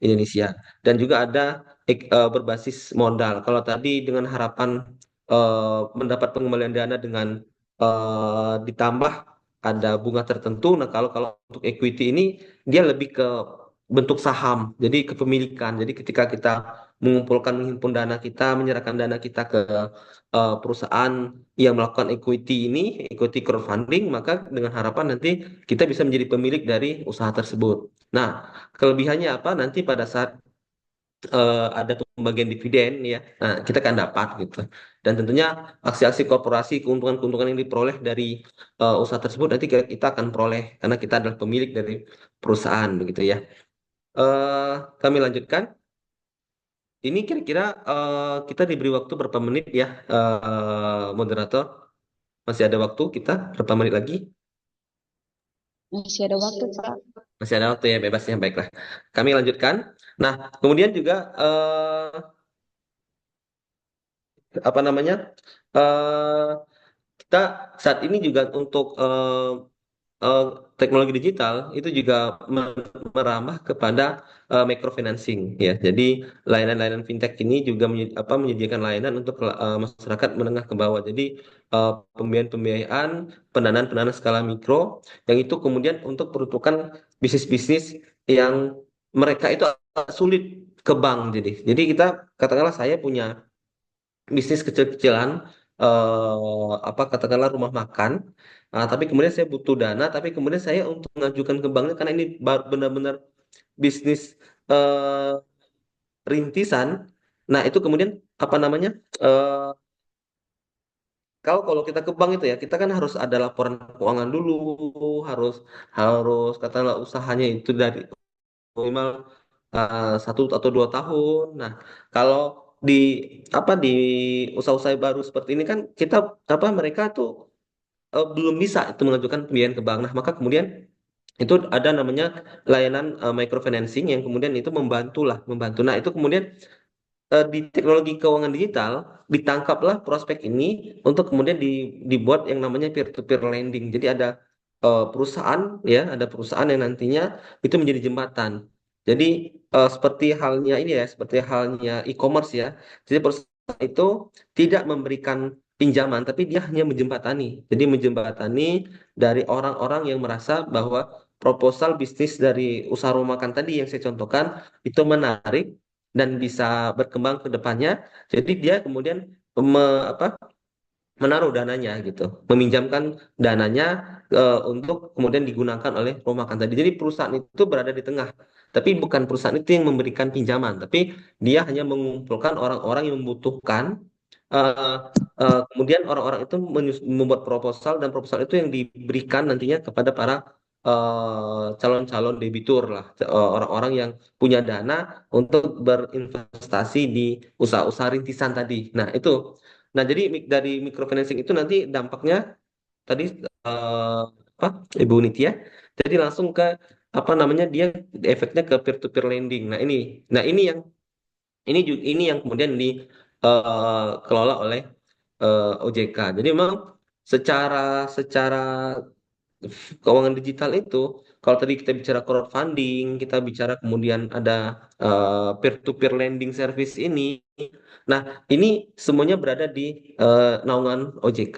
Indonesia dan juga ada berbasis modal. Kalau tadi dengan harapan mendapat pengembalian dana dengan ditambah ada bunga tertentu. Nah, kalau untuk equity ini dia lebih ke bentuk saham, jadi kepemilikan. Jadi ketika kita menghimpun dana kita, menyerahkan dana kita ke perusahaan yang melakukan equity crowdfunding, maka dengan harapan nanti kita bisa menjadi pemilik dari usaha tersebut. Nah, kelebihannya apa? Nanti pada saat ada pembagian dividen ya, nah kita kan dapat gitu. Dan tentunya aksi-aksi korporasi, keuntungan-keuntungan yang diperoleh dari usaha tersebut nanti kita akan peroleh karena kita adalah pemilik dari perusahaan begitu ya. Eh, Kami lanjutkan. Ini kira-kira kita diberi waktu berapa menit ya, moderator? Masih ada waktu kita berapa menit lagi? Masih ada waktu, Pak. Masih ada waktu ya, bebas ya, baiklah. Kami lanjutkan. Nah, kemudian juga apa namanya? eh Kita saat ini juga untuk eh, teknologi digital itu juga merambah kepada microfinancing ya. Jadi layanan-layanan fintech ini juga menyediakan layanan untuk masyarakat menengah ke bawah. Jadi pembiayaan-pembiayaan, pendanaan-pendanaan skala mikro yang itu kemudian untuk peruntukan bisnis-bisnis yang mereka itu agak sulit ke bank. Jadi kita katakanlah saya punya bisnis kecil-kecilan, apa katakanlah rumah makan, tapi kemudian saya butuh dana, tapi kemudian saya untuk mengajukan ke banknya karena ini benar-benar bisnis eh, rintisan. Nah itu kemudian apa namanya? eh, kalau kita ke bank itu ya, kita kan harus ada laporan keuangan dulu, harus harus katakanlah usahanya itu dari minimal 1 atau 2 tahun. Nah, kalau di di usaha-usaha baru seperti ini kan kita mereka tuh belum bisa itu mengajukan pembiayaan ke bank. Nah, maka kemudian itu ada namanya layanan microfinancing yang kemudian itu membantu. Nah, itu kemudian di teknologi keuangan digital ditangkaplah prospek ini untuk kemudian dibuat yang namanya peer-to-peer lending. Jadi ada perusahaan yang nantinya itu menjadi jembatan. Jadi seperti halnya e-commerce ya. Jadi perusahaan itu tidak memberikan pinjaman, tapi dia hanya menjembatani. Jadi menjembatani dari orang-orang yang merasa bahwa proposal bisnis dari usaha rumah makan tadi yang saya contohkan itu menarik dan bisa berkembang ke depannya. Jadi dia kemudian menaruh dananya gitu, meminjamkan dananya untuk kemudian digunakan oleh rumah makan tadi. Jadi perusahaan itu berada di tengah, tapi bukan perusahaan itu yang memberikan pinjaman, tapi dia hanya mengumpulkan orang-orang yang membutuhkan. eh, Kemudian orang-orang itu membuat proposal dan proposal itu yang diberikan nantinya kepada para calon-calon debitur lah, orang-orang yang punya dana untuk berinvestasi di usaha-usaha rintisan tadi. Nah, itu. Nah, jadi dari microfinancing itu nanti dampaknya tadi eh, apa Ibu Nitya, jadi langsung ke apa namanya dia efeknya ke peer to peer lending. Nah, ini yang kemudian dikelola oleh OJK. Jadi memang secara secara keuangan digital itu, kalau tadi kita bicara crowdfunding, kita bicara kemudian ada peer-to-peer lending service ini. Nah, ini semuanya berada di naungan OJK.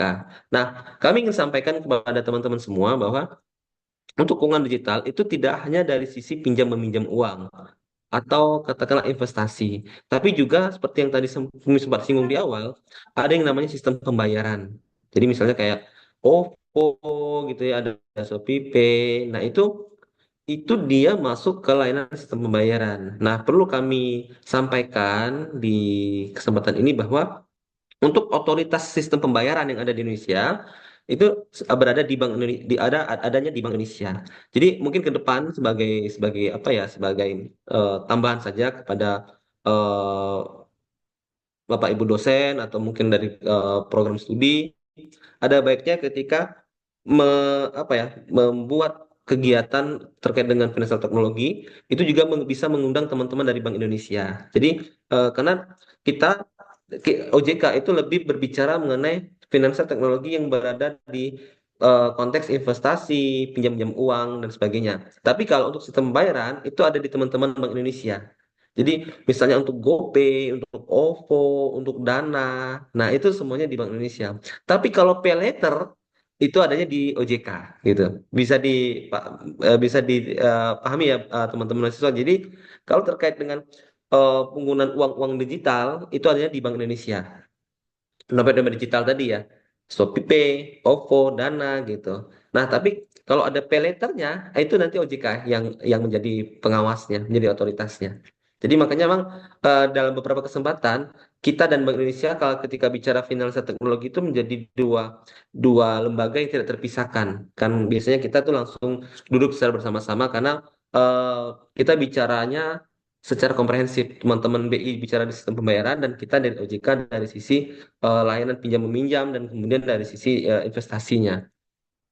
Nah, kami ingin sampaikan kepada teman-teman semua bahwa untuk keuangan digital itu tidak hanya dari sisi pinjam meminjam uang atau katakanlah investasi, tapi juga seperti yang tadi kami sempat singgung di awal, ada yang namanya sistem pembayaran. Jadi misalnya kayak OVO gitu ya, ada Shopee Pay. Nah, itu dia masuk ke layanan sistem pembayaran. Nah, perlu kami sampaikan di kesempatan ini bahwa untuk otoritas sistem pembayaran yang ada di Indonesia itu berada di Bank Indonesia, adanya di Bank Indonesia. Jadi mungkin ke depan sebagai sebagai apa ya sebagai tambahan saja kepada eh, Bapak Ibu dosen atau mungkin dari program studi, ada baiknya ketika membuat kegiatan terkait dengan financial teknologi itu juga bisa mengundang teman-teman dari Bank Indonesia. Jadi karena kita OJK itu lebih berbicara mengenai financial teknologi yang berada di konteks investasi, pinjam-pinjam uang dan sebagainya. Tapi kalau untuk sistem pembayaran itu ada di teman-teman Bank Indonesia. Jadi misalnya untuk GoPay, untuk OVO, untuk Dana, nah itu semuanya di Bank Indonesia. Tapi kalau pay later itu adanya di OJK gitu. Bisa di bisa dipahami ya teman-teman mahasiswa. Jadi kalau terkait dengan penggunaan uang-uang digital itu adanya di Bank Indonesia. Dompet-dompet digital tadi ya. ShopeePay, OVO, Dana gitu. Nah, tapi kalau ada pay later-nya, itu nanti OJK yang menjadi pengawasnya, menjadi otoritasnya. Jadi makanya memang dalam beberapa kesempatan kita dan Bank Indonesia kalau ketika bicara finansial teknologi itu menjadi dua dua lembaga yang tidak terpisahkan. Kan biasanya kita tuh langsung duduk secara bersama-sama karena eh, kita bicaranya secara komprehensif. Teman-teman BI bicara di sistem pembayaran dan kita dari OJK dari sisi layanan pinjam meminjam dan kemudian dari sisi investasinya.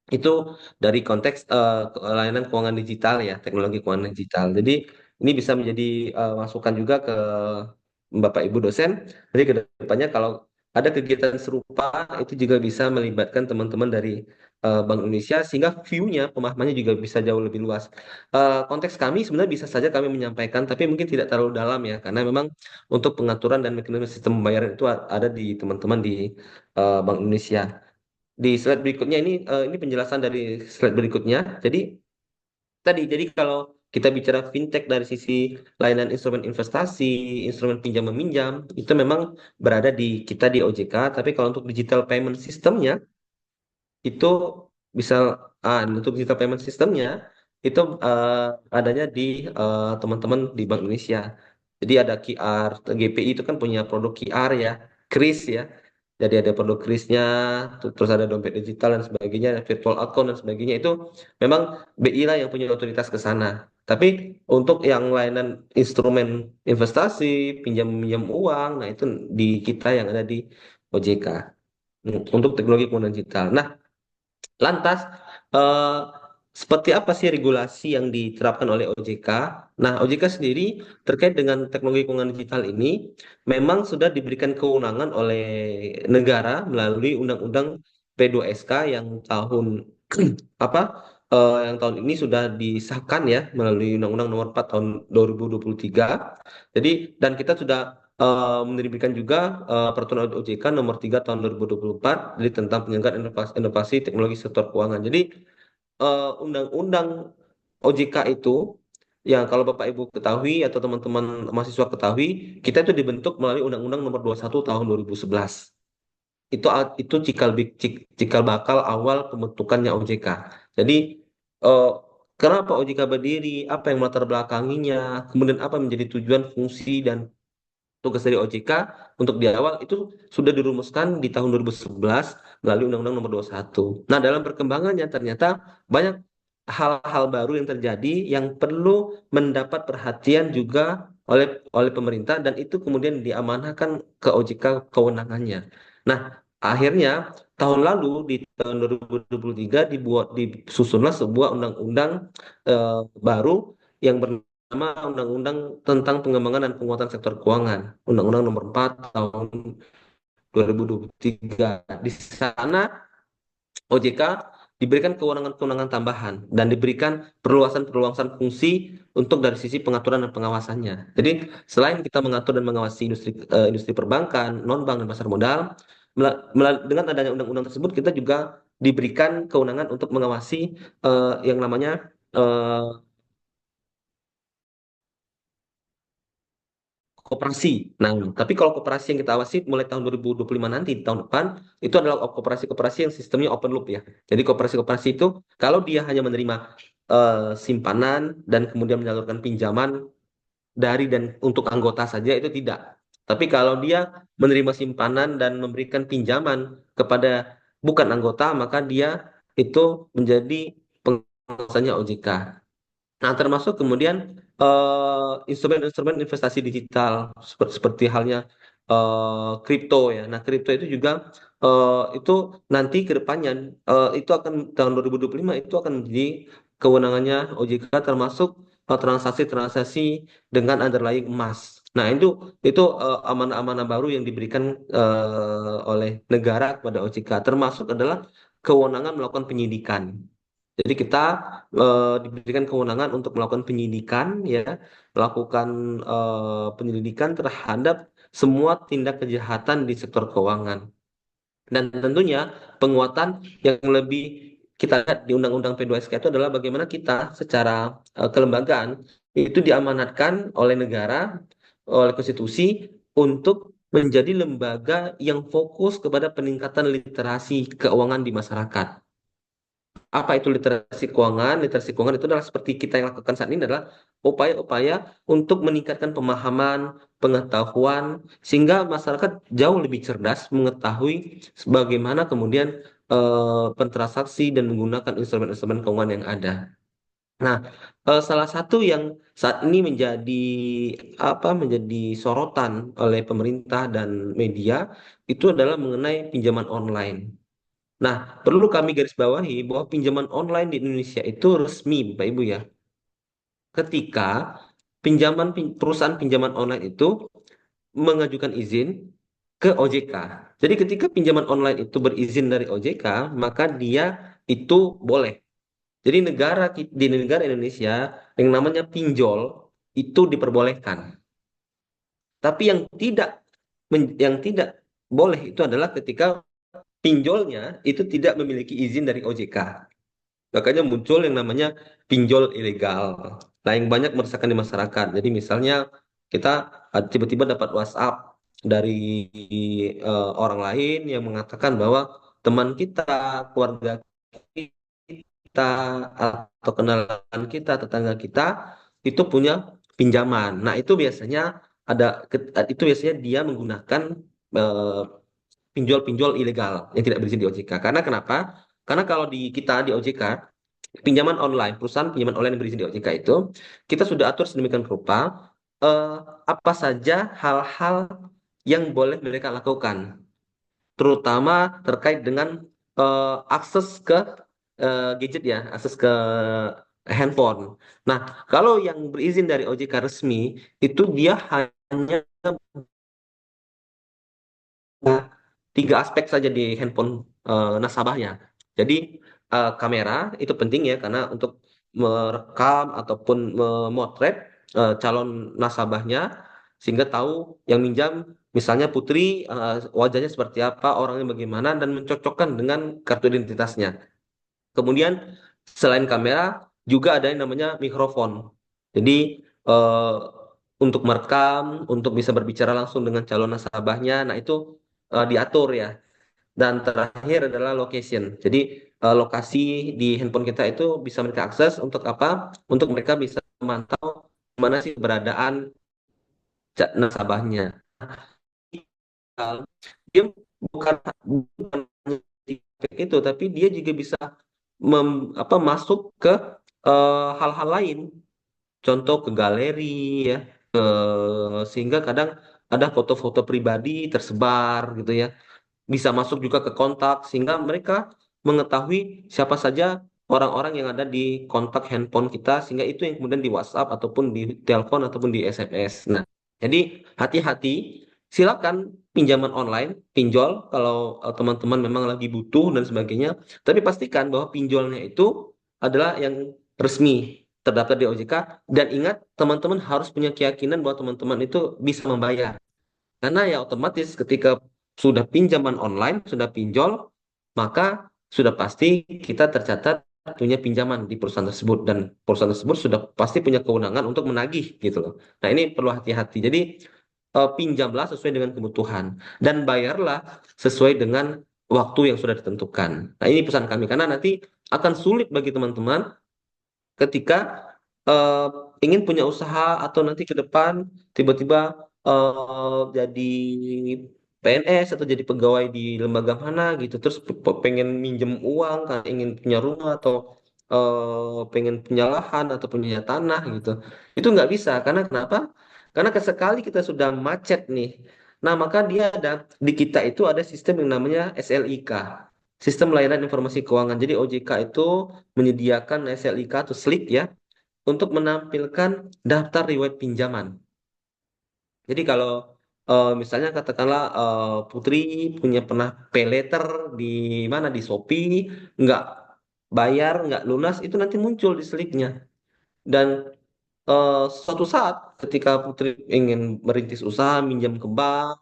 Itu dari konteks layanan keuangan digital ya, teknologi keuangan digital. Jadi ini bisa menjadi masukan juga ke Bapak Ibu dosen. Jadi ke depannya kalau ada kegiatan serupa itu juga bisa melibatkan teman-teman dari Bank Indonesia sehingga view-nya, pemahamannya juga bisa jauh lebih luas. Konteks kami sebenarnya bisa saja kami menyampaikan, tapi mungkin tidak terlalu dalam ya, karena memang untuk pengaturan dan mekanisme sistem pembayaran itu ada di teman-teman di Bank Indonesia. Di slide berikutnya ini penjelasan dari slide berikutnya. Jadi kalau kita bicara fintech dari sisi layanan instrumen investasi, instrumen pinjam meminjam, itu memang berada di kita di OJK. Tapi kalau untuk digital payment systemnya itu bisa untuk digital payment systemnya itu adanya di teman-teman di Bank Indonesia. Jadi ada QR, GPI itu kan punya produk QR ya, kris ya. Jadi ada produk krisnya, terus ada dompet digital dan sebagainya, virtual account dan sebagainya itu memang BI lah yang punya otoritas ke sana. Tapi untuk yang layanan instrumen investasi, pinjam minjam uang, nah itu di kita yang ada di OJK untuk teknologi keuangan digital. Nah, lantas, eh, seperti apa sih regulasi yang diterapkan oleh OJK? Nah, OJK sendiri terkait dengan teknologi keuangan digital ini memang sudah diberikan kewenangan oleh negara melalui Undang-Undang P2SK yang tahun apa yang tahun ini sudah disahkan ya melalui Undang-Undang Nomor 4 tahun 2023. Jadi dan kita sudah menerbitkan juga Peraturan OJK Nomor 3 tahun 2024 jadi tentang penyelenggaraan inovasi teknologi sektor keuangan. Jadi undang-undang OJK itu yang kalau Bapak Ibu ketahui atau teman-teman mahasiswa ketahui, kita itu dibentuk melalui Undang-Undang Nomor 21 tahun 2011. Itu cikal bakal awal pembentukannya OJK. Jadi eh, kenapa OJK berdiri, apa yang melatar belakanginya, kemudian apa menjadi tujuan, fungsi dan tugas dari OJK untuk di awal itu sudah dirumuskan di tahun 2011 melalui Undang-Undang Nomor 21. Nah, dalam perkembangannya ternyata banyak hal-hal baru yang terjadi yang perlu mendapat perhatian juga oleh oleh pemerintah dan itu kemudian diamanahkan ke OJK kewenangannya. Nah, akhirnya tahun lalu di tahun 2023 disusunlah sebuah undang-undang baru yang bernama Undang-Undang tentang Pengembangan dan Penguatan Sektor Keuangan, Undang-Undang Nomor 4 tahun 2023. Di sana OJK diberikan kewenangan-kewenangan tambahan dan diberikan perluasan-perluasan fungsi untuk dari sisi pengaturan dan pengawasannya. Jadi selain kita mengatur dan mengawasi industri perbankan, non-bank dan pasar modal, dengan adanya undang-undang tersebut kita juga diberikan kewenangan untuk mengawasi yang namanya eh, koperasi. Nah, tapi kalau koperasi yang kita awasi mulai tahun 2025 nanti, di tahun depan, itu adalah koperasi-koperasi yang sistemnya open loop ya. Jadi koperasi-koperasi itu, kalau dia hanya menerima simpanan dan kemudian menyalurkan pinjaman dari dan untuk anggota saja, itu tidak. Tapi kalau dia menerima simpanan dan memberikan pinjaman kepada bukan anggota, maka dia itu menjadi pengawasannya OJK. Nah, termasuk kemudian instrumen-instrumen investasi digital seperti halnya kripto ya. Nah, kripto itu juga itu nanti ke depannya itu akan tahun 2025 itu akan menjadi kewenangannya OJK termasuk transaksi-transaksi dengan underlying emas. Nah, itu amanah-amanah baru yang diberikan oleh negara kepada OJK termasuk adalah kewenangan melakukan penyidikan. Jadi kita diberikan kewenangan untuk melakukan penyidikan, ya, melakukan penyelidikan terhadap semua tindak kejahatan di sektor keuangan. Dan tentunya penguatan yang lebih kita lihat di Undang-Undang P2SK itu adalah bagaimana kita secara kelembagaan itu diamanatkan oleh negara, oleh konstitusi untuk menjadi lembaga yang fokus kepada peningkatan literasi keuangan di masyarakat. Apa itu literasi keuangan? Literasi keuangan itu adalah seperti kita yang lakukan saat ini adalah upaya-upaya untuk meningkatkan pemahaman, pengetahuan, sehingga masyarakat jauh lebih cerdas mengetahui bagaimana kemudian bertransaksi dan menggunakan instrumen-instrumen keuangan yang ada. Nah, salah satu yang saat ini menjadi sorotan oleh pemerintah dan media itu adalah mengenai pinjaman online. Nah, perlu kami garis bawahi bahwa pinjaman online di Indonesia itu resmi, Bapak Ibu ya. Ketika perusahaan pinjaman online itu mengajukan izin ke OJK. Jadi ketika pinjaman online itu berizin dari OJK, maka dia itu boleh. Jadi di negara Indonesia yang namanya pinjol itu diperbolehkan. Tapi yang tidak boleh itu adalah ketika pinjolnya itu tidak memiliki izin dari OJK. Makanya muncul yang namanya pinjol ilegal. Nah, yang banyak meresahkan di masyarakat. Jadi misalnya kita tiba-tiba dapat WhatsApp dari orang lain yang mengatakan bahwa teman kita, keluarga kita, atau kenalan kita, tetangga kita itu punya pinjaman. Nah, itu biasanya dia menggunakan eh, pinjol-pinjol ilegal yang tidak berizin di OJK. Karena kenapa? Karena kalau kita di OJK, pinjaman online, perusahaan pinjaman online yang berizin di OJK itu, kita sudah atur sedemikian rupa eh, apa saja hal-hal yang boleh mereka lakukan, terutama terkait dengan akses ke gadget ya, akses ke handphone. Nah, kalau yang berizin dari OJK resmi, itu dia hanya tiga aspek saja di handphone nasabahnya. Jadi kamera itu penting ya karena untuk merekam ataupun memotret calon nasabahnya sehingga tahu yang minjam misalnya Putri wajahnya seperti apa, orangnya bagaimana dan mencocokkan dengan kartu identitasnya. Kemudian selain kamera juga ada yang namanya mikrofon. Jadi eh, untuk merekam, untuk bisa berbicara langsung dengan calon nasabahnya, nah itu diatur ya. Dan terakhir adalah location. Jadi lokasi di handphone kita itu bisa mereka akses untuk apa? Untuk mereka bisa memantau mana sih keberadaan nasabahnya. Dia bukan bukan hanya di itu, tapi dia juga bisa masuk ke hal-hal lain. Contoh ke galeri ya, sehingga kadang ada foto-foto pribadi tersebar gitu ya. Bisa masuk juga ke kontak sehingga mereka mengetahui siapa saja orang-orang yang ada di kontak handphone kita sehingga itu yang kemudian di WhatsApp ataupun di telepon ataupun di SMS. Nah, jadi hati-hati, silakan pinjaman online, pinjol kalau teman-teman memang lagi butuh dan sebagainya, tapi pastikan bahwa pinjolnya itu adalah yang resmi terdaftar di OJK dan ingat teman-teman harus punya keyakinan bahwa teman-teman itu bisa membayar. Karena ya otomatis ketika sudah pinjaman online, sudah pinjol, maka sudah pasti kita tercatat punya pinjaman di perusahaan tersebut dan perusahaan tersebut sudah pasti punya kewenangan untuk menagih gitu loh. Nah, ini perlu hati-hati. Jadi pinjamlah sesuai dengan kebutuhan dan bayarlah sesuai dengan waktu yang sudah ditentukan. Nah, ini pesan kami karena nanti akan sulit bagi teman-teman ketika eh, ingin punya usaha atau nanti ke depan tiba-tiba jadi PNS atau jadi pegawai di lembaga mana gitu terus pengen minjem uang kan ingin punya rumah atau pengen punya lahan atau punya tanah gitu itu nggak bisa karena kenapa? Karena sekali kita sudah macet nih, nah maka dia ada di kita itu ada sistem yang namanya SLIK, Sistem Layanan Informasi Keuangan. Jadi OJK itu menyediakan SLIK atau slip ya untuk menampilkan daftar riwayat pinjaman. Jadi kalau misalnya katakanlah Putri punya pernah pay letter di mana di Shopee, nggak bayar, nggak lunas, itu nanti muncul di slipnya. Dan suatu saat ketika Putri ingin merintis usaha, minjam ke bank,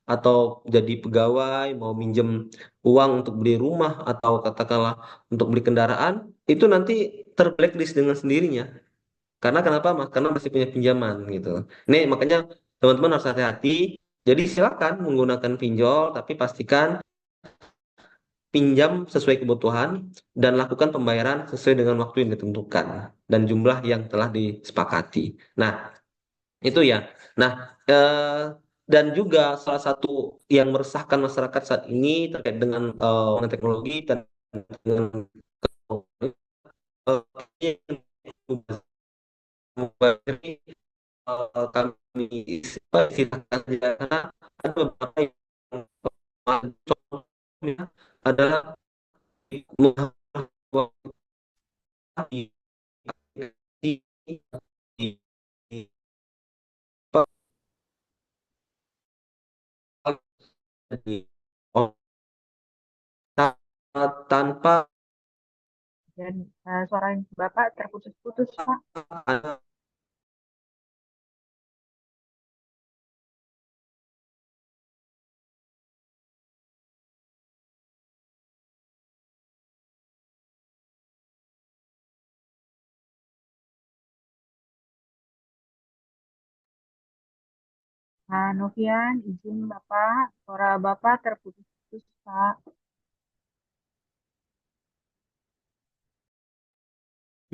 atau jadi pegawai, mau minjem uang untuk beli rumah atau katakanlah untuk beli kendaraan, itu nanti terblacklist dengan sendirinya. Karena kenapa, Mas? Karena masih punya pinjaman gitu. Ini makanya teman-teman harus hati-hati. Jadi silakan menggunakan pinjol, tapi pastikan pinjam sesuai kebutuhan dan lakukan pembayaran sesuai dengan waktu yang ditentukan dan jumlah yang telah disepakati. Nah, itu ya. Nah, dan juga salah satu yang meresahkan masyarakat saat ini terkait dengan teknologi dan dengan ini kami istilahkan saja karena ada beberapa yang contohnya adalah di di di di oh, tanpa Dan suara Bapak terputus-putus, Pak. Nah, Novian, izin Bapak, suara Bapak terputus-putus, Pak.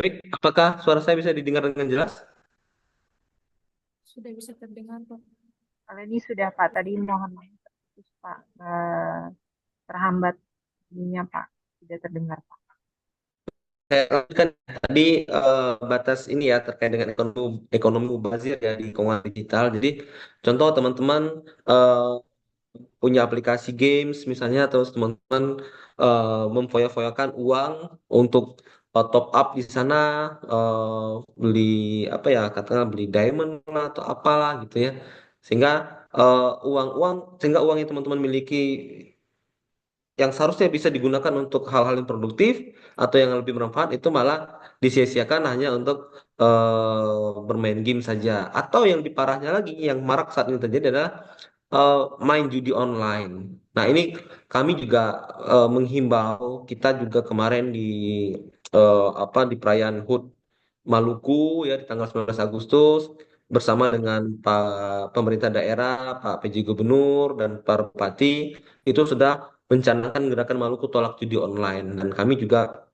baik, apakah suara saya bisa didengar dengan jelas? Sudah bisa terdengar, Pak. Kalau ini sudah, Pak, tadi mohon maaf terputus, Pak. Terhambat ininya, Pak. Tidak terdengar, Pak. Saya lanjutkan tadi batas ini ya terkait dengan ekonomi mubazir ya di keuangan digital. Jadi contoh teman-teman punya aplikasi games misalnya, terus teman-teman memfoya-foyakan uang untuk top up di sana, beli apa ya katakanlah beli diamond lah atau apalah gitu ya, sehingga uang-uang sehingga uang yang teman-teman miliki yang seharusnya bisa digunakan untuk hal-hal yang produktif atau yang lebih bermanfaat itu malah disia-siakan hanya untuk bermain game saja. Atau yang diparahnya lagi, yang marak saat ini terjadi adalah main judi online. Nah, ini kami juga menghimbau, kita juga kemarin di apa di perayaan HUT Maluku ya di tanggal 19 Agustus bersama dengan Pak pemerintah daerah, Pak PJ Gubernur dan Pak Bupati itu sudah mencanangkan gerakan Maluku tolak judi online dan kami juga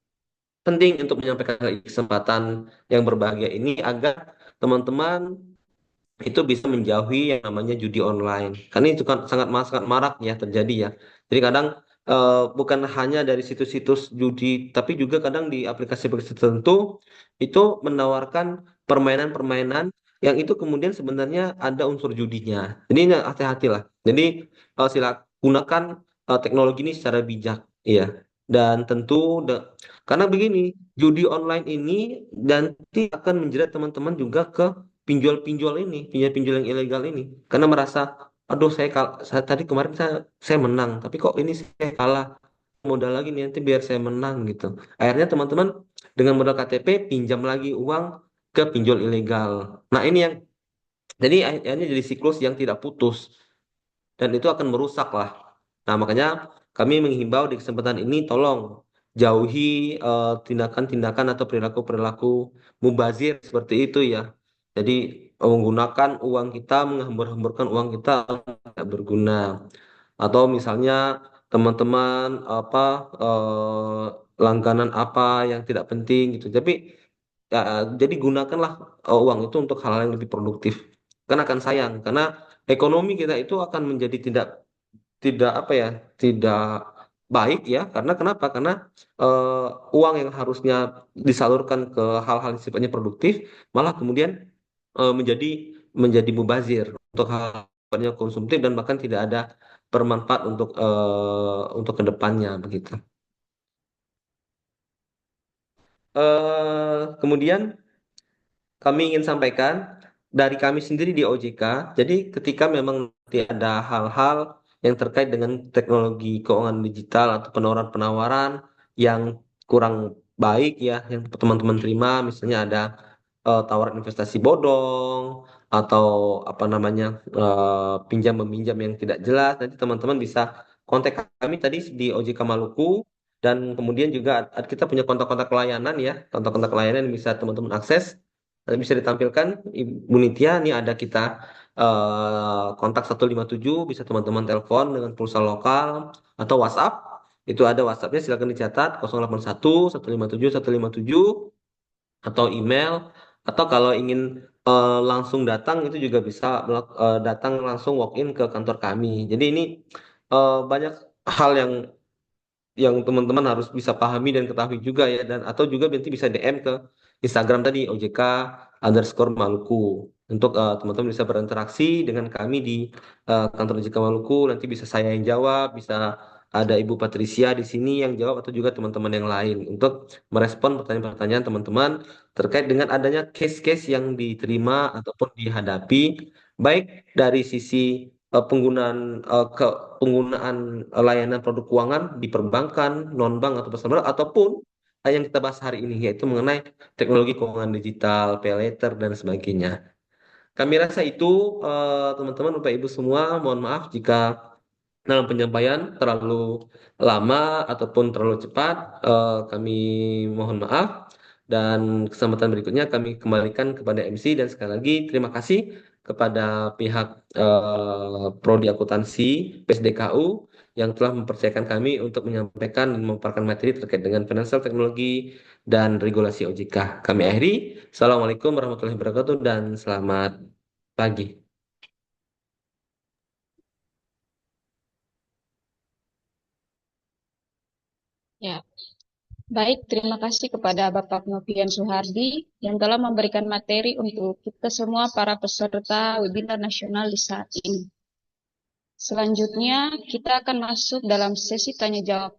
penting untuk menyampaikan hal ini, kesempatan yang berbahagia ini agar teman-teman itu bisa menjauhi yang namanya judi online. Karena itu kan sangat marak ya terjadi ya. Jadi kadang bukan hanya dari situs-situs judi, tapi juga kadang di aplikasi-aplikasi tertentu itu menawarkan permainan-permainan yang itu kemudian sebenarnya ada unsur judinya. Jadi ini hati-hatilah. Jadi sila gunakan teknologi ini secara bijak, ya. Dan tentu karena begini, judi online ini nanti akan menjerat teman-teman juga ke pinjol-pinjol ini, pinjol-pinjol yang ilegal ini, karena merasa, aduh saya tadi kemarin saya menang, tapi kok ini saya kalah modal lagi nih nanti biar saya menang gitu. Akhirnya teman-teman dengan modal KTP pinjam lagi uang ke pinjol ilegal. Nah ini yang jadi akhirnya jadi siklus yang tidak putus dan itu akan merusak lah. Nah, makanya kami menghimbau di kesempatan ini tolong jauhi tindakan-tindakan atau perilaku-perilaku mubazir seperti itu ya. Jadi menggunakan uang kita, menghambur-hamburkan uang kita tidak berguna. Atau misalnya teman-teman apa langganan apa yang tidak penting gitu. Tapi ya, jadi gunakanlah uang itu untuk hal-hal yang lebih produktif. Karena akan sayang, karena ekonomi kita itu akan menjadi tidak tidak apa ya tidak baik ya karena kenapa karena uang yang harusnya disalurkan ke hal-hal yang sifatnya produktif malah kemudian menjadi menjadi mubazir untuk hal sifatnya konsumtif dan bahkan tidak ada bermanfaat untuk kedepannya begitu. Kemudian kami ingin sampaikan dari kami sendiri di OJK, jadi ketika memang nanti ada hal-hal yang terkait dengan teknologi keuangan digital atau penawaran-penawaran yang kurang baik ya, yang teman-teman terima, misalnya ada tawaran investasi bodong, atau apa namanya pinjam meminjam yang tidak jelas, nanti teman-teman bisa kontak kami tadi di OJK Maluku. Dan kemudian juga kita punya kontak-kontak layanan ya, kontak-kontak layanan yang bisa teman-teman akses. Nanti bisa ditampilkan Ibu Nitya, ini ada kita kontak 157, bisa teman-teman telepon dengan pulsa lokal atau WhatsApp. Itu ada WhatsAppnya, silakan dicatat 081 157 157, atau email, atau kalau ingin langsung datang itu juga bisa datang langsung walk in ke kantor kami. Jadi ini banyak hal yang teman-teman harus bisa pahami dan ketahui juga ya, dan atau juga nanti bisa DM ke Instagram tadi OJK_Maluku untuk teman-teman bisa berinteraksi dengan kami di kantor OJK Maluku. Nanti bisa saya yang jawab, bisa ada Ibu Patricia di sini yang jawab, atau juga teman-teman yang lain untuk merespon pertanyaan-pertanyaan teman-teman terkait dengan adanya case-case yang diterima ataupun dihadapi, baik dari sisi penggunaan penggunaan layanan produk keuangan di perbankan, non-bank atau pasar modal, ataupun yang kita bahas hari ini yaitu mengenai teknologi keuangan digital, pay later dan sebagainya. Kami rasa itu teman-teman Bapak Ibu semua, mohon maaf jika dalam penyampaian terlalu lama ataupun terlalu cepat. Kami mohon maaf, dan kesempatan berikutnya kami kembalikan kepada MC. Dan sekali lagi terima kasih kepada pihak Prodi Akuntansi PSDKU yang telah mempercayakan kami untuk menyampaikan dan memaparkan materi terkait dengan financial teknologi dan regulasi OJK. Kami akhiri. Assalamualaikum warahmatullahi wabarakatuh dan selamat pagi. Ya, baik, terima kasih kepada Bapak Novian Suhardi yang telah memberikan materi untuk kita semua para peserta webinar nasional di saat ini. Selanjutnya, kita akan masuk dalam sesi tanya jawab.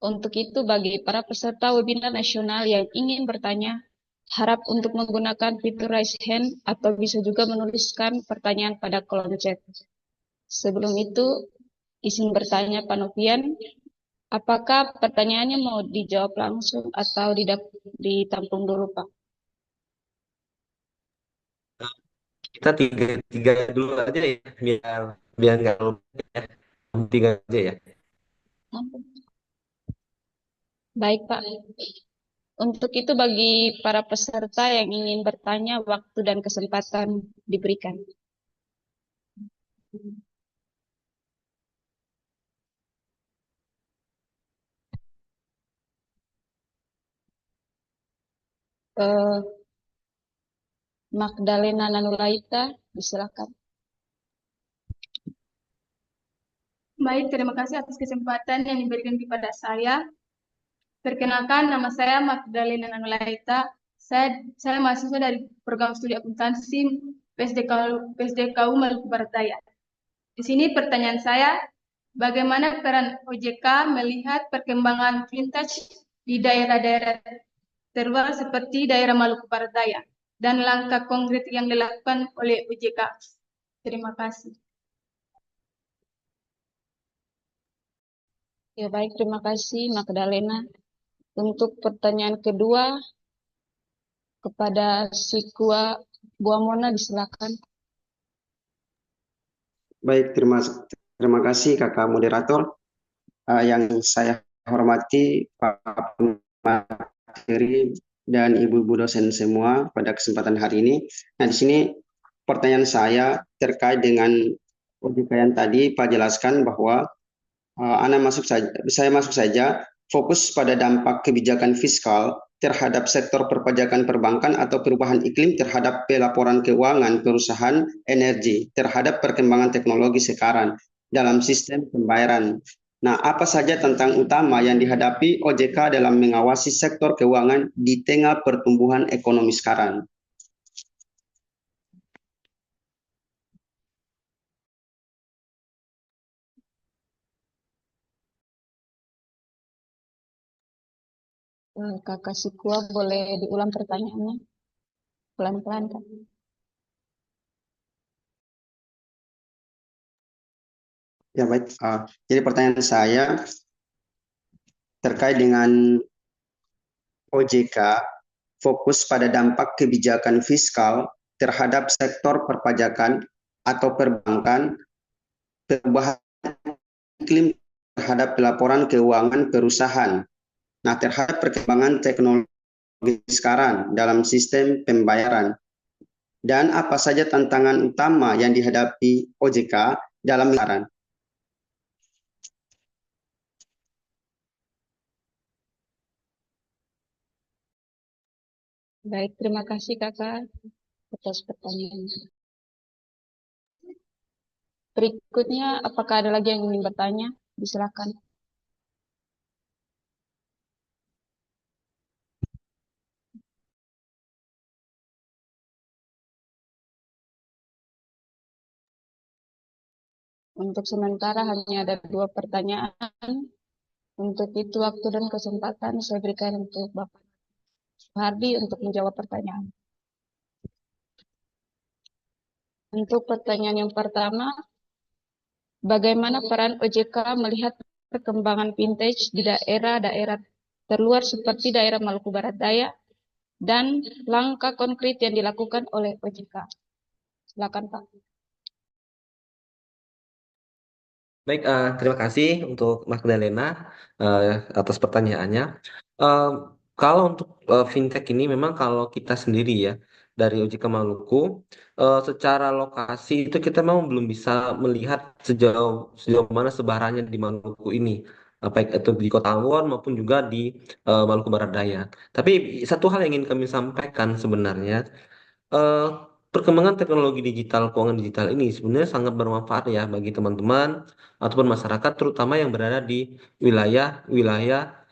Untuk itu, bagi para peserta webinar nasional yang ingin bertanya, harap untuk menggunakan fitur raise hand atau bisa juga menuliskan pertanyaan pada kolom chat. Sebelum itu, izin bertanya Pak Novian, apakah pertanyaannya mau dijawab langsung atau ditampung dulu, Pak? Kita tiga dulu aja ya, biar biar nggak lupa ya. Tiga aja ya. Baik, Pak. Untuk itu bagi para peserta yang ingin bertanya, waktu dan kesempatan diberikan. Magdalena Nanulaita, disilakan. Baik, terima kasih atas kesempatan yang diberikan kepada saya. Perkenalkan, nama saya Magdalena Nanulaita. Saya mahasiswa dari program studi akuntansi PSDKU Maluku Barat Daya. Di sini pertanyaan saya, bagaimana peran OJK melihat perkembangan vintage di daerah-daerah terluar seperti daerah Maluku Barat Daya dan langkah konkret yang dilakukan oleh OJK? Terima kasih. Ya, baik, terima kasih Magdalena. Untuk pertanyaan kedua, kepada Sikua Buamona, disilakan. Baik, terima kasih Kakak moderator. Yang saya hormati Pak materi dan ibu-ibu dosen semua pada kesempatan hari ini. Nah, di sini pertanyaan saya terkait dengan OJK yang tadi Pak jelaskan bahwa saya masuk saja fokus pada dampak kebijakan fiskal terhadap sektor perpajakan perbankan atau perubahan iklim terhadap pelaporan keuangan perusahaan energi terhadap perkembangan teknologi sekarang dalam sistem pembayaran. Nah, apa saja tantangan utama yang dihadapi OJK dalam mengawasi sektor keuangan di tengah pertumbuhan ekonomi sekarang? Kakak Sikua, boleh diulang pertanyaannya? Pelan-pelan, Kak. Ya, baik. Jadi pertanyaan saya terkait dengan OJK fokus pada dampak kebijakan fiskal terhadap sektor perpajakan atau perbankan, perubahan iklim terhadap pelaporan keuangan perusahaan. Nah, terhadap perkembangan teknologi sekarang dalam sistem pembayaran, dan apa saja tantangan utama yang dihadapi OJK dalam pembayaran. Baik, terima kasih Kakak atas pertanyaannya. Berikutnya, apakah ada lagi yang ingin bertanya? Silakan. Untuk sementara hanya ada 2 pertanyaan. Untuk itu waktu dan kesempatan saya berikan untuk Bapak Suhardi untuk menjawab pertanyaan. Untuk pertanyaan yang pertama, bagaimana peran OJK melihat perkembangan vintage di daerah-daerah terluar seperti daerah Maluku Barat Daya dan langkah konkret yang dilakukan oleh OJK? Silakan Pak. Baik, terima kasih untuk Magdalena atas pertanyaannya. Eh, Kalau untuk fintech ini memang kalau kita sendiri ya dari OJK Maluku, secara lokasi itu kita memang belum bisa melihat sejauh sejauh mana sebarannya di Maluku ini, baik itu di Kota Ambon maupun juga di Maluku Barat Daya. Tapi satu hal yang ingin kami sampaikan sebenarnya, eh, perkembangan teknologi digital, keuangan digital ini sebenarnya sangat bermanfaat ya bagi teman-teman ataupun masyarakat, terutama yang berada di wilayah-wilayah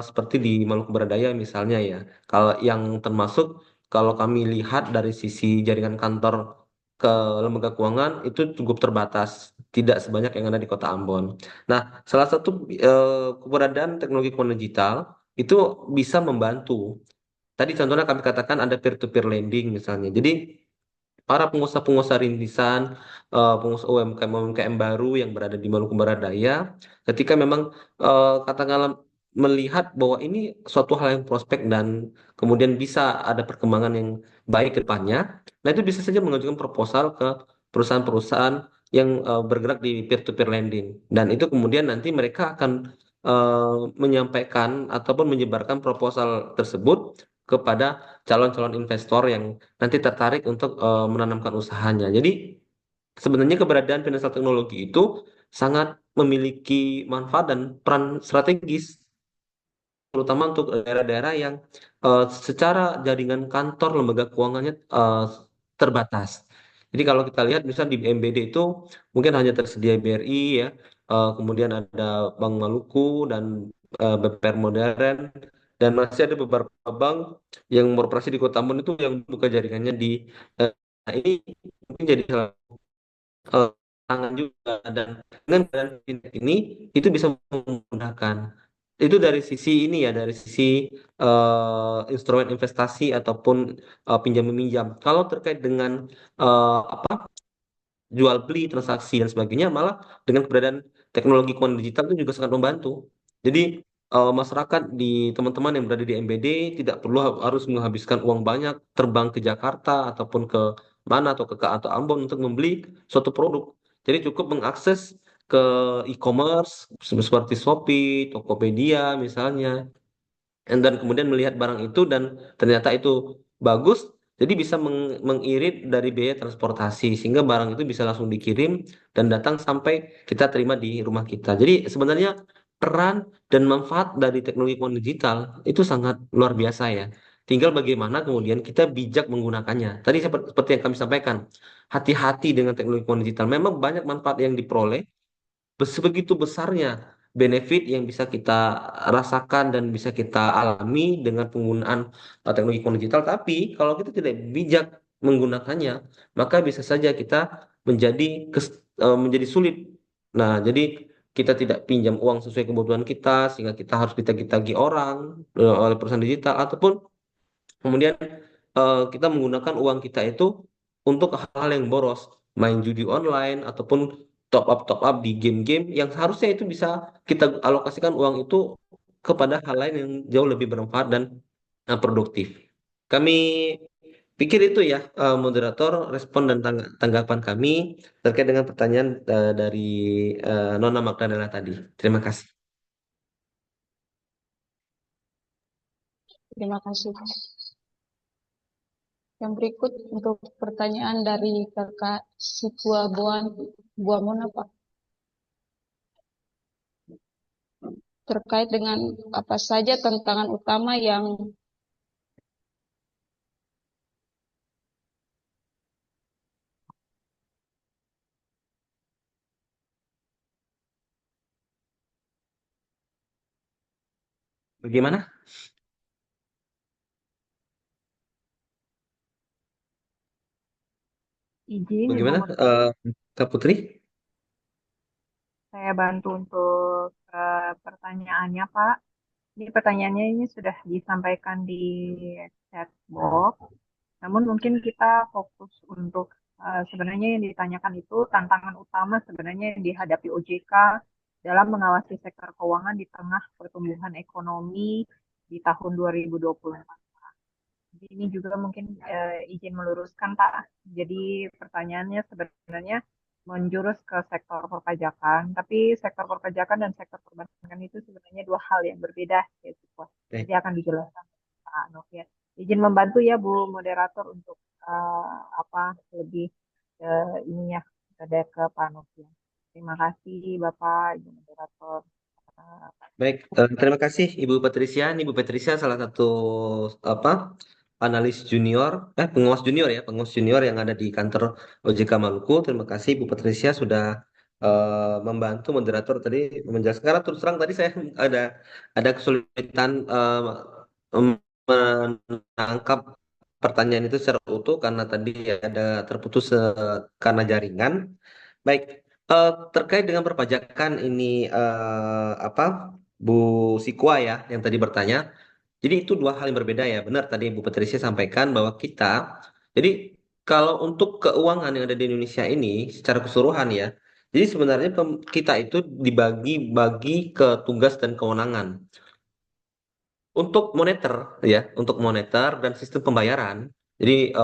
seperti di Maluku Barat Daya misalnya ya. Kalau yang termasuk kalau kami lihat dari sisi jaringan kantor ke lembaga keuangan itu cukup terbatas, tidak sebanyak yang ada di Kota Ambon. Nah, salah satu keberadaan teknologi keuangan digital itu bisa membantu. Tadi contohnya kami katakan ada peer-to-peer lending misalnya. Jadi para pengusaha-pengusaha rintisan, pengusaha UMKM baru yang berada di Maluku Barat Daya, ketika memang katakanlah melihat bahwa ini suatu hal yang prospek dan kemudian bisa ada perkembangan yang baik ke depannya, nah itu bisa saja mengajukan proposal ke perusahaan-perusahaan yang bergerak di peer-to-peer lending. Dan itu kemudian nanti mereka akan menyampaikan ataupun menyebarkan proposal tersebut kepada calon-calon investor yang nanti tertarik untuk menanamkan usahanya. Jadi sebenarnya keberadaan financial teknologi itu sangat memiliki manfaat dan peran strategis, terutama untuk daerah-daerah yang secara jaringan kantor lembaga keuangannya terbatas. Jadi kalau kita lihat misalnya di BMBD itu mungkin hanya tersedia BRI ya, kemudian ada Bank Maluku dan BPR Modern, dan masih ada beberapa bank yang beroperasi di Kota Ambon itu yang buka jaringannya di nah ini mungkin jadi salah tangan juga, dan dengan keadaan fintech ini itu bisa memudahkan itu dari sisi ini ya, dari sisi instrumen investasi ataupun pinjam meminjam. Kalau terkait dengan apa jual beli transaksi dan sebagainya, malah dengan keberadaan teknologi keuangan digital itu juga sangat membantu. Jadi masyarakat di teman-teman yang berada di MBD tidak perlu harus menghabiskan uang banyak terbang ke Jakarta ataupun ke mana atau Ambon untuk membeli suatu produk. Jadi cukup mengakses ke e-commerce seperti Shopee, Tokopedia misalnya, dan kemudian melihat barang itu dan ternyata itu bagus, jadi bisa mengirit dari biaya transportasi sehingga barang itu bisa langsung dikirim dan datang sampai kita terima di rumah kita. Jadi sebenarnya peran dan manfaat dari teknologi keuangan digital itu sangat luar biasa ya. Tinggal bagaimana kemudian kita bijak menggunakannya. Tadi seperti yang kami sampaikan, hati-hati dengan teknologi keuangan digital. Memang banyak manfaat yang diperoleh, sebegitu besarnya benefit yang bisa kita rasakan dan bisa kita alami dengan penggunaan teknologi keuangan digital. Tapi kalau kita tidak bijak menggunakannya, maka bisa saja kita menjadi menjadi sulit. Nah, jadi kita tidak pinjam uang sesuai kebutuhan kita sehingga kita harus ditagih-tagih orang oleh perusahaan digital, ataupun kemudian kita menggunakan uang kita itu untuk hal-hal yang boros, main judi online ataupun top up di game-game yang seharusnya itu bisa kita alokasikan uang itu kepada hal lain yang jauh lebih bermanfaat dan produktif. Kami pikir itu ya, moderator, respon dan tanggapan kami terkait dengan pertanyaan dari Nona Magdalena tadi. Terima kasih. Terima kasih. Yang berikut untuk pertanyaan dari Kakak Sitwa Buamona, Pak. Terkait dengan apa saja tantangan utama yang Bagaimana? Izin, Ibu Bagaimana, Moderator, Kak Putri? saya bantu untuk pertanyaannya, Pak. Ini pertanyaannya ini sudah disampaikan di chat box. Namun mungkin kita fokus untuk sebenarnya yang ditanyakan itu tantangan utama sebenarnya yang dihadapi OJK dalam mengawasi sektor keuangan di tengah pertumbuhan ekonomi di tahun 2024. Jadi ini juga mungkin izin meluruskan, Pak. Jadi pertanyaannya sebenarnya menjurus ke sektor perpajakan, tapi sektor perpajakan dan sektor perbankan itu sebenarnya dua hal yang berbeda, yaitu nanti akan dijelaskan Pak Nov ya. Izin membantu ya Bu Moderator untuk apa lebih ini ya ada ke Pak Nov ya. Terima kasih Bapak Ibu Moderator. Baik, terima kasih Ibu Patricia. Ibu Patricia salah satu apa analis junior, pengawas junior yang ada di kantor OJK Maluku. Terima kasih Ibu Patricia sudah membantu moderator tadi menjelaskan. Karena terus terang tadi saya ada kesulitan menangkap pertanyaan itu secara utuh karena tadi ada terputus karena jaringan. Baik, terkait dengan perpajakan ini apa Bu Sikwa ya yang tadi bertanya. Jadi itu dua hal yang berbeda ya. Benar tadi Bu Patricia sampaikan bahwa jadi kalau untuk keuangan yang ada di Indonesia ini secara keseluruhan ya, jadi sebenarnya kita itu dibagi-bagi ke tugas dan kewenangan. Untuk moneter dan sistem pembayaran. Jadi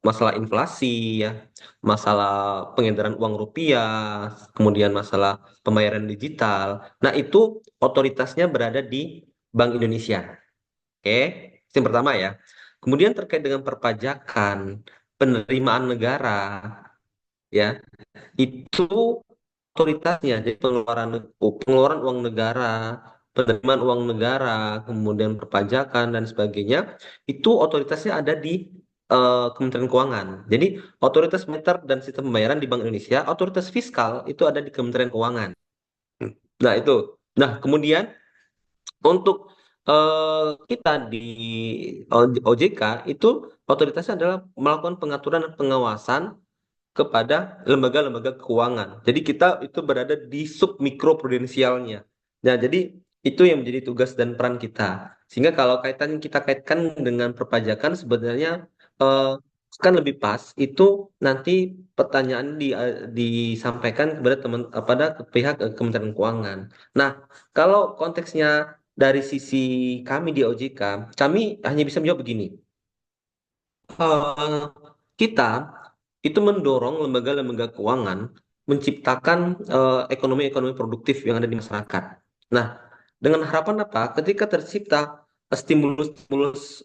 masalah inflasi ya, masalah pengedaran uang rupiah, kemudian masalah pembayaran digital. Nah, itu otoritasnya berada di Bank Indonesia. Oke, itu yang pertama ya. Kemudian terkait dengan perpajakan, penerimaan negara ya, itu otoritasnya jadi pengeluaran uang negara, penerimaan uang negara, kemudian perpajakan dan sebagainya, itu otoritasnya ada di Kementerian Keuangan. Jadi otoritas moneter dan sistem pembayaran di Bank Indonesia, otoritas fiskal itu ada di Kementerian Keuangan. Nah, itu. Nah, kemudian untuk kita di OJK itu otoritasnya adalah melakukan pengaturan dan pengawasan kepada lembaga-lembaga keuangan. Jadi kita itu berada di sub mikro prudensialnya. Nah, jadi itu yang menjadi tugas dan peran kita. Sehingga kalau kita kaitkan dengan perpajakan sebenarnya eh, kan lebih pas itu nanti pertanyaan disampaikan kepada pada pihak Kementerian Keuangan. Nah, kalau konteksnya dari sisi kami di OJK, kami hanya bisa menjawab begini. Eh, kita itu mendorong lembaga-lembaga keuangan menciptakan ekonomi-ekonomi produktif yang ada di masyarakat. Nah, dengan harapan apa? Ketika tercipta stimulus-stimulus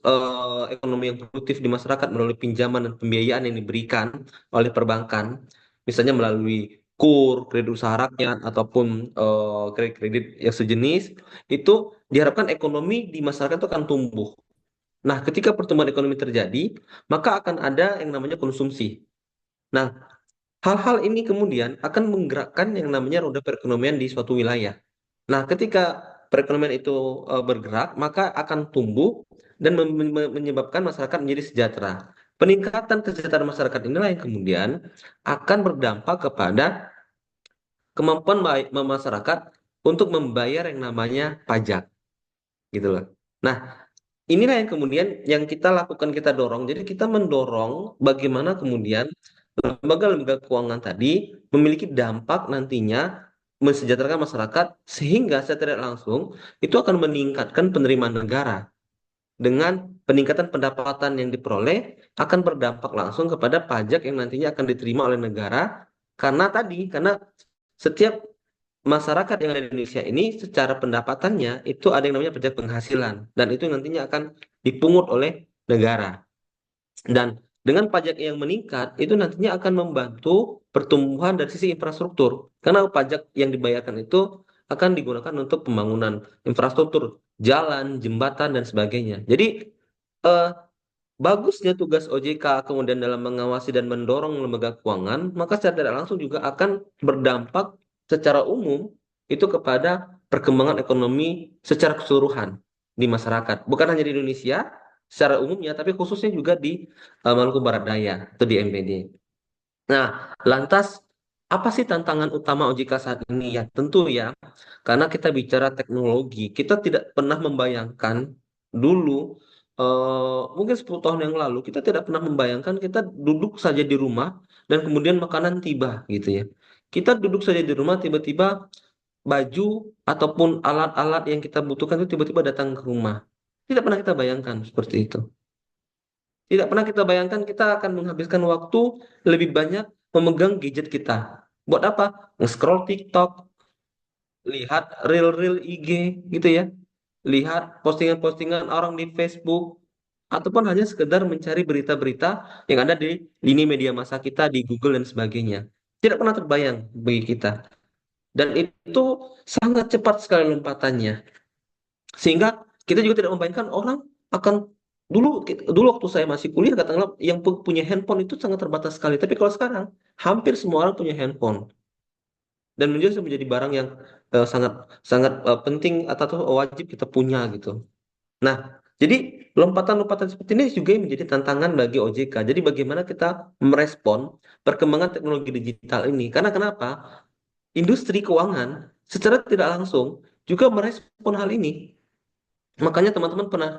ekonomi yang produktif di masyarakat melalui pinjaman dan pembiayaan yang diberikan oleh perbankan, misalnya melalui kredit usaha rakyat ataupun kredit-kredit yang sejenis, itu diharapkan ekonomi di masyarakat itu akan tumbuh. Nah, ketika pertumbuhan ekonomi terjadi, maka akan ada yang namanya konsumsi. Nah, hal-hal ini kemudian akan menggerakkan yang namanya roda perekonomian di suatu wilayah. Nah, ketika perekonomian itu bergerak, maka akan tumbuh dan menyebabkan masyarakat menjadi sejahtera. Peningkatan kesejahteraan masyarakat inilah yang kemudian akan berdampak kepada kemampuan masyarakat untuk membayar yang namanya pajak, gitu loh. Nah, inilah yang kemudian yang kita lakukan, kita dorong. Jadi kita mendorong bagaimana kemudian lembaga-lembaga keuangan tadi memiliki dampak nantinya mensejahterakan masyarakat sehingga secara tidak langsung itu akan meningkatkan penerimaan negara dengan peningkatan pendapatan yang diperoleh akan berdampak langsung kepada pajak yang nantinya akan diterima oleh negara, karena setiap masyarakat yang ada di Indonesia ini secara pendapatannya itu ada yang namanya pajak penghasilan, dan itu nantinya akan dipungut oleh negara. Dan dengan pajak yang meningkat, itu nantinya akan membantu pertumbuhan dari sisi infrastruktur. Karena pajak yang dibayarkan itu akan digunakan untuk pembangunan infrastruktur, jalan, jembatan, dan sebagainya. Jadi, eh, bagusnya tugas OJK kemudian dalam mengawasi dan mendorong lembaga keuangan, maka secara tidak langsung juga akan berdampak secara umum itu kepada perkembangan ekonomi secara keseluruhan di masyarakat. Bukan hanya di Indonesia secara umumnya, tapi khususnya juga di Maluku Barat Daya atau di MBD. Nah, lantas apa sih tantangan utama OJK saat ini? Ya, tentu ya, karena kita bicara teknologi, kita tidak pernah membayangkan dulu, mungkin 10 tahun yang lalu, kita tidak pernah membayangkan kita duduk saja di rumah dan kemudian makanan tiba gitu ya. Kita duduk saja di rumah, tiba-tiba baju ataupun alat-alat yang kita butuhkan itu tiba-tiba datang ke rumah. Tidak pernah kita bayangkan seperti itu. Tidak pernah kita bayangkan kita akan menghabiskan waktu lebih banyak memegang gadget kita. Buat apa? Nge-scroll TikTok, lihat reel-reel IG gitu ya. Lihat postingan-postingan orang di Facebook, ataupun hanya sekedar mencari berita-berita yang ada di lini media massa kita di Google dan sebagainya. Tidak pernah terbayang bagi kita. Dan itu sangat cepat sekali lompatannya. Sehingga kita juga tidak membayangkan orang akan dulu waktu saya masih kuliah, katakanlah yang punya handphone itu sangat terbatas sekali. Tapi kalau sekarang hampir semua orang punya handphone, dan menjadi barang yang sangat sangat penting atau wajib kita punya gitu. Nah, jadi lompatan-lompatan seperti ini juga yang menjadi tantangan bagi OJK. Jadi bagaimana kita merespon perkembangan teknologi digital ini? Karena kenapa? Industri keuangan secara tidak langsung juga merespon hal ini. Makanya teman-teman pernah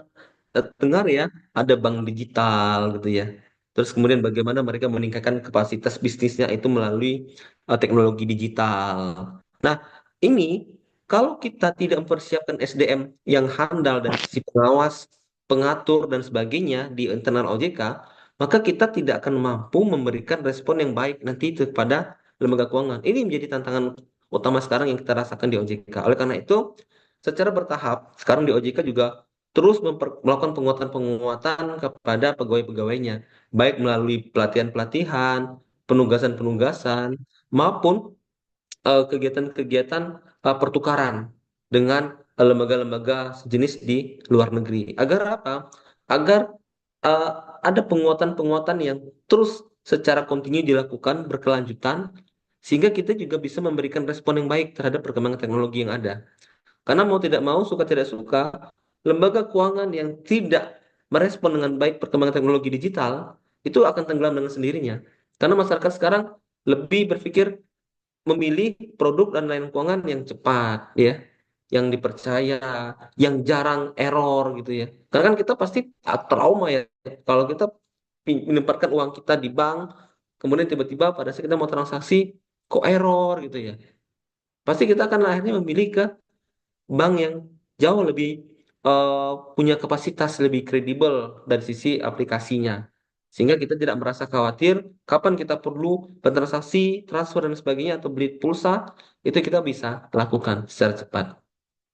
dengar ya, ada bank digital gitu ya. Terus kemudian bagaimana mereka meningkatkan kapasitas bisnisnya itu melalui teknologi digital. Nah, ini kalau kita tidak mempersiapkan SDM yang handal dan sisi pengawas, pengatur dan sebagainya di internal OJK, maka kita tidak akan mampu memberikan respon yang baik nanti kepada lembaga keuangan. Ini menjadi tantangan utama sekarang yang kita rasakan di OJK. Oleh karena itu, secara bertahap, sekarang di OJK juga terus melakukan penguatan-penguatan kepada pegawai-pegawainya, baik melalui pelatihan-pelatihan, penugasan-penugasan, maupun kegiatan-kegiatan pertukaran dengan lembaga-lembaga sejenis di luar negeri. Agar apa? Agar eh, ada penguatan-penguatan yang terus secara kontinu dilakukan berkelanjutan, sehingga kita juga bisa memberikan respon yang baik terhadap perkembangan teknologi yang ada. Karena mau tidak mau, suka tidak suka, lembaga keuangan yang tidak merespon dengan baik perkembangan teknologi digital itu akan tenggelam dengan sendirinya. Karena masyarakat sekarang lebih berpikir memilih produk dan layanan keuangan yang cepat, ya, yang dipercaya, yang jarang error gitu ya. Karena kan kita pasti trauma ya kalau kita menempatkan uang kita di bank, kemudian tiba-tiba pada saat kita mau transaksi kok error gitu ya. Pasti kita akan akhirnya memilih ke bank yang jauh lebih punya kapasitas lebih kredibel dari sisi aplikasinya. Sehingga kita tidak merasa khawatir kapan kita perlu bertransaksi, transfer dan sebagainya atau beli pulsa, itu kita bisa lakukan secara cepat.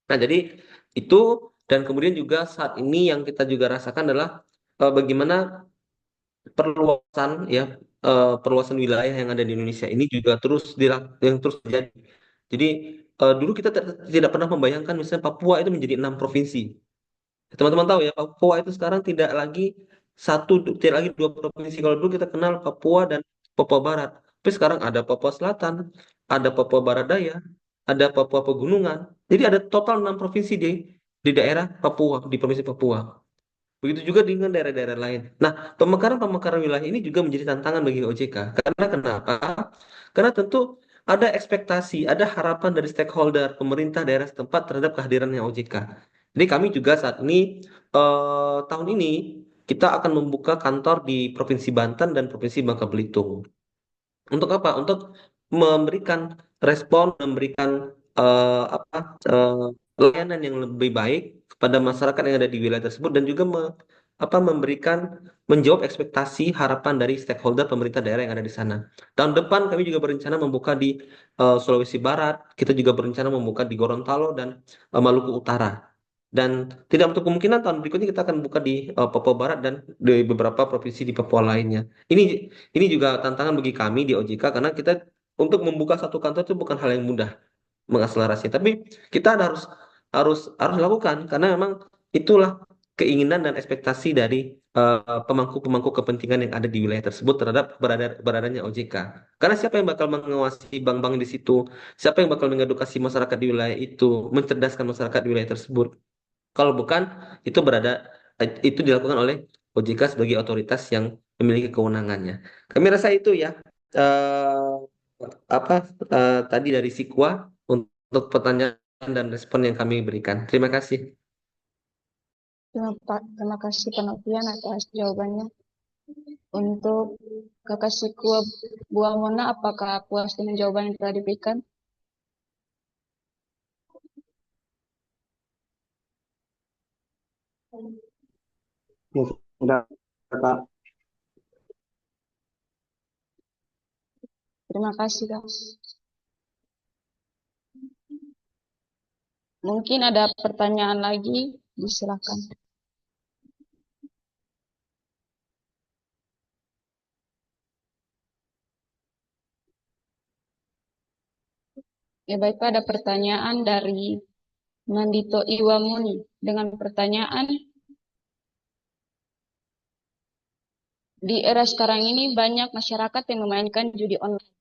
Nah, jadi itu, dan kemudian juga saat ini yang kita juga rasakan adalah bagaimana perluasan ya, perluasan wilayah yang ada di Indonesia ini juga yang terus terjadi. Jadi dulu kita tidak pernah membayangkan misalnya Papua itu menjadi 6 provinsi. Teman-teman tahu ya, Papua itu sekarang tidak lagi 2 provinsi. Kalau dulu kita kenal Papua dan Papua Barat, tapi sekarang ada Papua Selatan, ada Papua Barat Daya, ada Papua Pegunungan. Jadi ada total 6 provinsi di daerah Papua, di provinsi Papua. Begitu juga dengan daerah-daerah lain. Nah, pemekaran-pemekaran wilayah ini juga menjadi tantangan bagi OJK. Karena kenapa? Karena tentu ada ekspektasi, ada harapan dari stakeholder pemerintah daerah setempat terhadap kehadirannya OJK. Jadi kami juga saat ini, tahun ini, kita akan membuka kantor di Provinsi Banten dan Provinsi Bangka Belitung. Untuk apa? Untuk memberikan respon, memberikan layanan yang lebih baik kepada masyarakat yang ada di wilayah tersebut, dan juga menjawab ekspektasi harapan dari stakeholder pemerintah daerah yang ada di sana. Tahun depan kami juga berencana membuka di Sulawesi Barat, kita juga berencana membuka di Gorontalo dan Maluku Utara. Dan tidak untuk kemungkinan tahun berikutnya kita akan buka di Papua Barat dan di beberapa provinsi di Papua lainnya. Ini juga tantangan bagi kami di OJK karena kita untuk membuka satu kantor itu bukan hal yang mudah mengakselerasi, tapi kita harus harus lakukan karena memang itulah keinginan dan ekspektasi dari pemangku-pemangku kepentingan yang ada di wilayah tersebut terhadap beradanya OJK. Karena siapa yang bakal mengawasi bank-bank di situ? Siapa yang bakal mengedukasi masyarakat di wilayah itu, mencerdaskan masyarakat di wilayah tersebut? Kalau bukan, itu dilakukan oleh OJK sebagai otoritas yang memiliki kewenangannya. Kami rasa itu ya eh, apa tadi dari Sikwa untuk pertanyaan dan respon yang kami berikan. Terima kasih. Terima kasih Pak Novian atas jawabannya. Untuk Kakak Sikwa Bu Mona, apakah puas dengan jawaban yang telah diberikan? Ya, sudah, Kak. Terima kasih, Kak. Mungkin ada pertanyaan lagi, disilakan. Ya baik, Pak, ada pertanyaan dari Nandito Iwamuni dengan pertanyaan, di era sekarang ini banyak masyarakat yang memainkan judi online.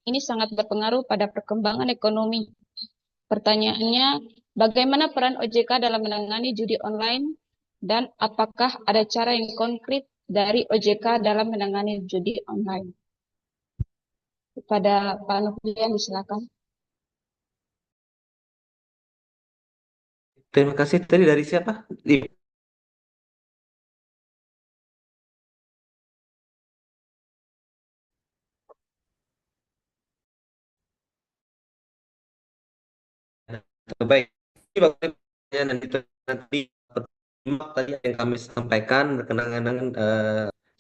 Ini sangat berpengaruh pada perkembangan ekonomi. Pertanyaannya, bagaimana peran OJK dalam menangani judi online dan apakah ada cara yang konkret dari OJK dalam menangani judi online? Kepada Pak Nufrian, disilakan. Terima kasih. Tadi dari siapa? Baik. Ini pertanyaan dan itu nanti tadi yang kami sampaikan berkenaan dengan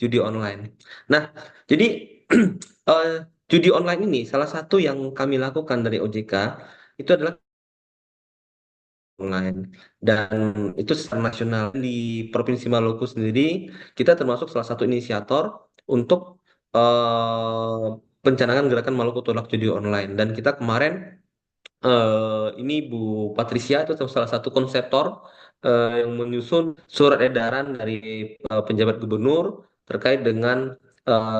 judi online. Nah, jadi eh, judi online ini salah satu yang kami lakukan dari OJK itu adalah online dan itu secara nasional di Provinsi Maluku sendiri kita termasuk salah satu inisiator untuk pencanangan gerakan Maluku Tolak Judi Online dan kita kemarin ini Bu Patricia itu salah satu konseptor yang menyusun surat edaran dari penjabat gubernur terkait dengan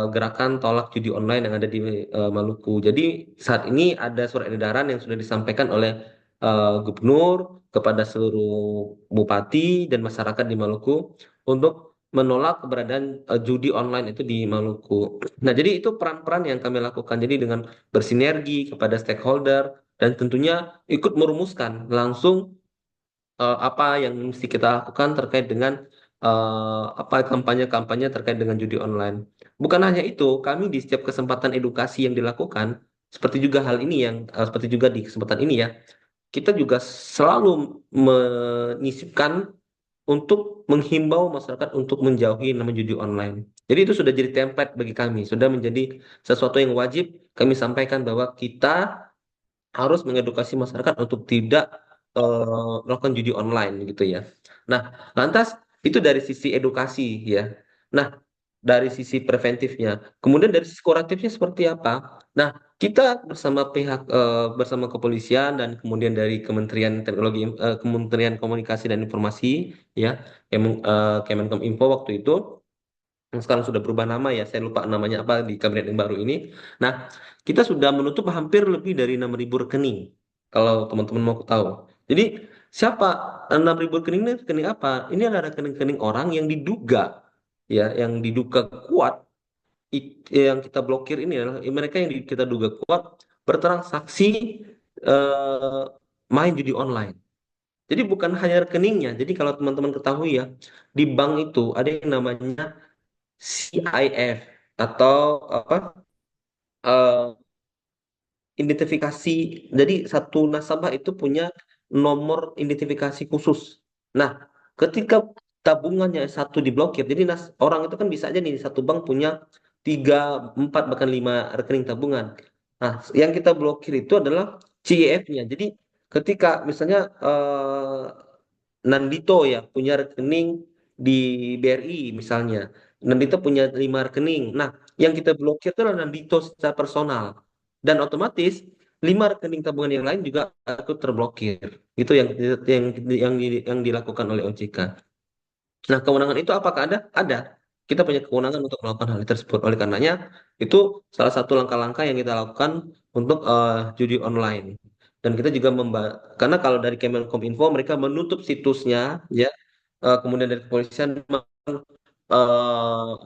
gerakan tolak judi online yang ada di Maluku. Jadi saat ini ada surat edaran yang sudah disampaikan oleh gubernur kepada seluruh bupati dan masyarakat di Maluku untuk menolak keberadaan judi online itu di Maluku. Nah, jadi itu peran-peran yang kami lakukan. Jadi dengan bersinergi kepada stakeholder dan tentunya ikut merumuskan langsung apa yang mesti kita lakukan terkait dengan apa kampanye-kampanye terkait dengan judi online. Bukan hanya itu, kami di setiap kesempatan edukasi yang dilakukan, seperti juga hal ini yang seperti juga di kesempatan ini ya, kita juga selalu menyisipkan untuk menghimbau masyarakat untuk menjauhi nama judi online. Jadi itu sudah jadi template bagi kami, sudah menjadi sesuatu yang wajib kami sampaikan bahwa kita harus mengedukasi masyarakat untuk tidak melakukan judi online gitu ya. Nah, lantas itu dari sisi edukasi ya. Nah, dari sisi preventifnya. Kemudian dari sisi kuratifnya seperti apa? Nah, kita bersama bersama kepolisian dan kemudian dari Kementerian Komunikasi dan Informasi ya, Kemenkominfo waktu itu yang sekarang sudah berubah nama ya, saya lupa namanya apa di kabinet yang baru ini. Nah, kita sudah menutup hampir lebih dari 6.000 rekening, kalau teman-teman mau tahu. Jadi, siapa 6.000 rekening ini rekening apa? Ini adalah rekening-rekening orang yang diduga, ya, yang diduga kuat, yang kita blokir ini adalah mereka yang kita duga kuat bertransaksi eh, main judi online. Jadi bukan hanya rekeningnya. Jadi kalau teman-teman ketahui ya, di bank itu ada yang namanya CIF atau apa eh, identifikasi. Jadi satu nasabah itu punya nomor identifikasi khusus. Nah, ketika tabungannya satu diblokir, jadi orang itu kan bisa aja nih satu bank punya 3, 4 bahkan 5 rekening tabungan. Nah, yang kita blokir itu adalah CEF-nya. Jadi ketika misalnya Nandito ya punya rekening di BRI misalnya, Nandito punya 5 rekening. Nah, yang kita blokir itu adalah Nandito secara personal, dan otomatis 5 rekening tabungan yang lain juga ikut terblokir. Itu yang dilakukan oleh OJK. Nah, kewenangan itu apakah ada? Ada. Kita punya kewenangan untuk melakukan hal tersebut. Oleh karenanya, itu salah satu langkah-langkah yang kita lakukan untuk judi online. Dan kita juga karena kalau dari Kemenkominfo mereka menutup situsnya, ya, kemudian dari kepolisian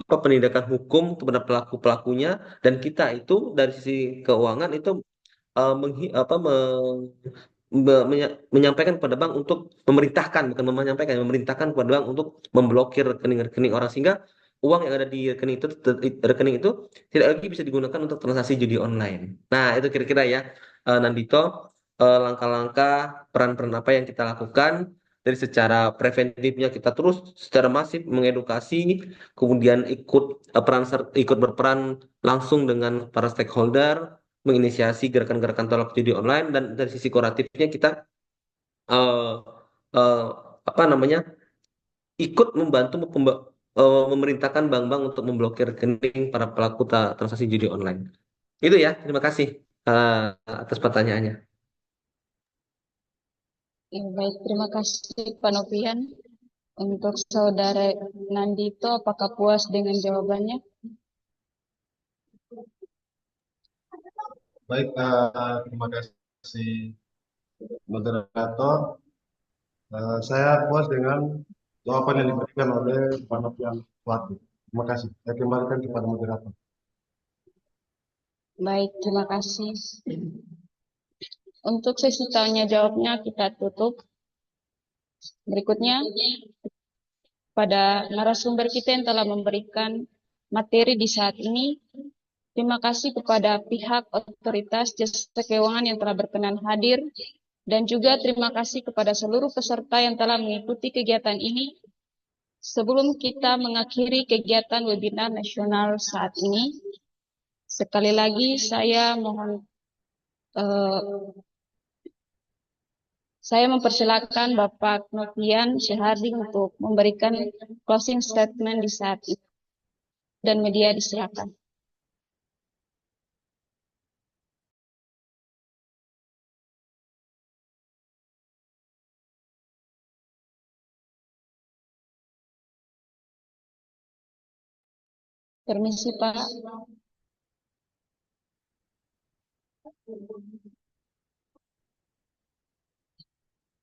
penindakan hukum kepada pelaku-pelakunya, dan kita itu dari sisi keuangan itu eh, menghi- apa, me- menyampaikan kepada bank untuk memerintahkan, bukan menyampaikan, memerintahkan kepada bank untuk memblokir rekening-rekening orang, sehingga uang yang ada di rekening itu tidak lagi bisa digunakan untuk transaksi judi online. Nah, itu kira-kira ya, Nandito, langkah-langkah, peran-peran apa yang kita lakukan. Dari secara preventifnya kita terus secara masif mengedukasi, kemudian ikut berperan langsung dengan para stakeholder, menginisiasi gerakan-gerakan tolak judi online, dan dari sisi kuratifnya kita eh, eh, apa namanya ikut membantu memerintahkan bank-bank untuk memblokir rekening para pelaku transaksi judi online. Itu ya, terima kasih eh, atas pertanyaannya. Ya, baik, terima kasih Pak Novian. Untuk Saudara Nandito, apakah puas dengan jawabannya? Baik, terima kasih moderator. Saya puas dengan jawaban yang diberikan oleh Pak Novian Wati. Terima kasih. Saya kembalikan kepada moderator. Baik, terima kasih. Untuk sesi tanya jawabnya kita tutup. Berikutnya, pada narasumber kita yang telah memberikan materi di saat ini, terima kasih kepada pihak otoritas jasa keuangan yang telah berkenan hadir, dan juga terima kasih kepada seluruh peserta yang telah mengikuti kegiatan ini. Sebelum kita mengakhiri kegiatan webinar nasional saat ini, sekali lagi saya mempersilakan Bapak Novian Syaharding untuk memberikan closing statement di saat itu, dan media disilakan. Permisi Pak.